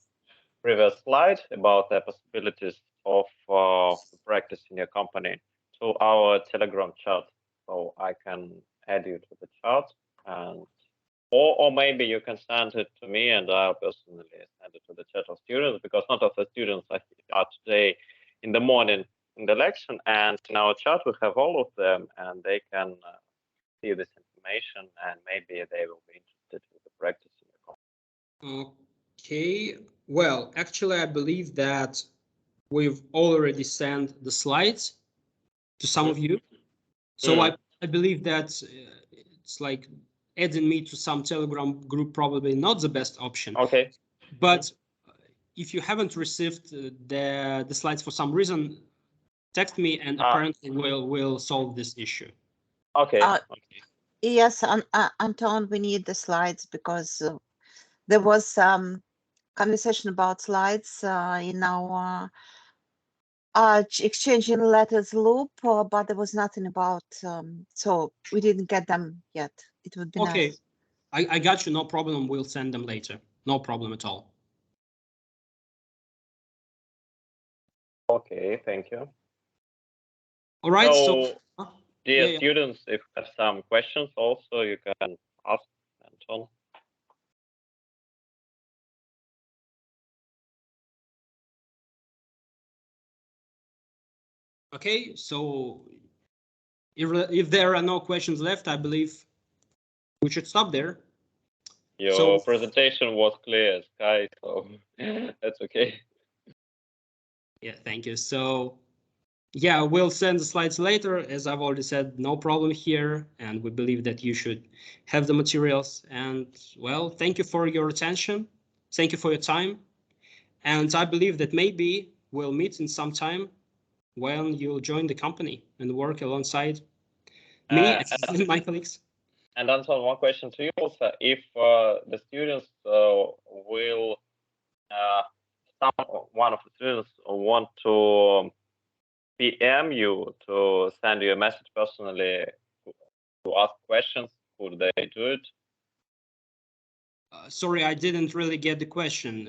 previous slide about the possibilities of practice in your company to our Telegram chat, so I can add you to the chat, and or maybe you can send it to me and I'll personally send it to the chat of students, because not of the students are today in the morning in the election, and in our chat we have all of them, and they can see this information, and maybe they will be interested in the practice in the company. Okay, well, actually, I believe that we've already sent the slides to some of you. So I believe that it's like adding me to some Telegram group probably not the best option. Okay. But if you haven't received the slides for some reason, text me and apparently we'll solve this issue. Okay. Okay. Yes, Anton, we need the slides because there was some conversation about slides in our exchanging letters loop, but there was nothing about, so we didn't get them yet. It would be nice. I got you, no problem. We'll send them later. No problem at all. Okay, thank you. All right, so dear students, if you have some questions also, you can ask Anton. Okay, so if there are no questions left, I believe we should stop there. Your presentation was clear as sky, so that's okay. Yeah, thank you. So yeah, we'll send the slides later. As I've already said, no problem here. And we believe that you should have the materials. And well, thank you for your attention. Thank you for your time. And I believe that maybe we'll meet in some time when you'll join the company and work alongside me and my colleagues. And Anton, one question to you also. If the students will, one of the students want to PM you to send you a message personally to ask questions, could they do it? Sorry, I didn't really get the question.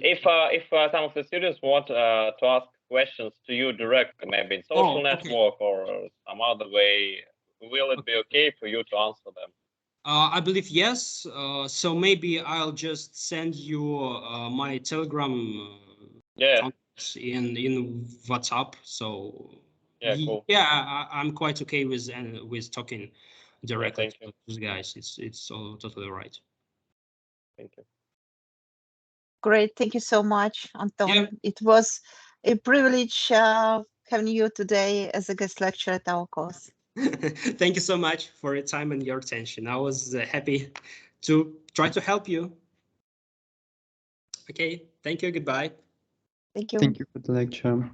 If some of the students want to ask questions to you directly, maybe in social network or some other way, will it be okay for you to answer them? I believe yes. So maybe I'll just send you my Telegram contacts in WhatsApp. So cool. I'm quite okay with talking directly to those guys. It's all totally right. Thank you. Great, thank you so much, Anton. Yeah. It was a privilege having you today as a guest lecturer at our course. Thank you so much for your time and your attention. I was happy to try to help you. Okay, thank you. Goodbye. Thank you. Thank you for the lecture.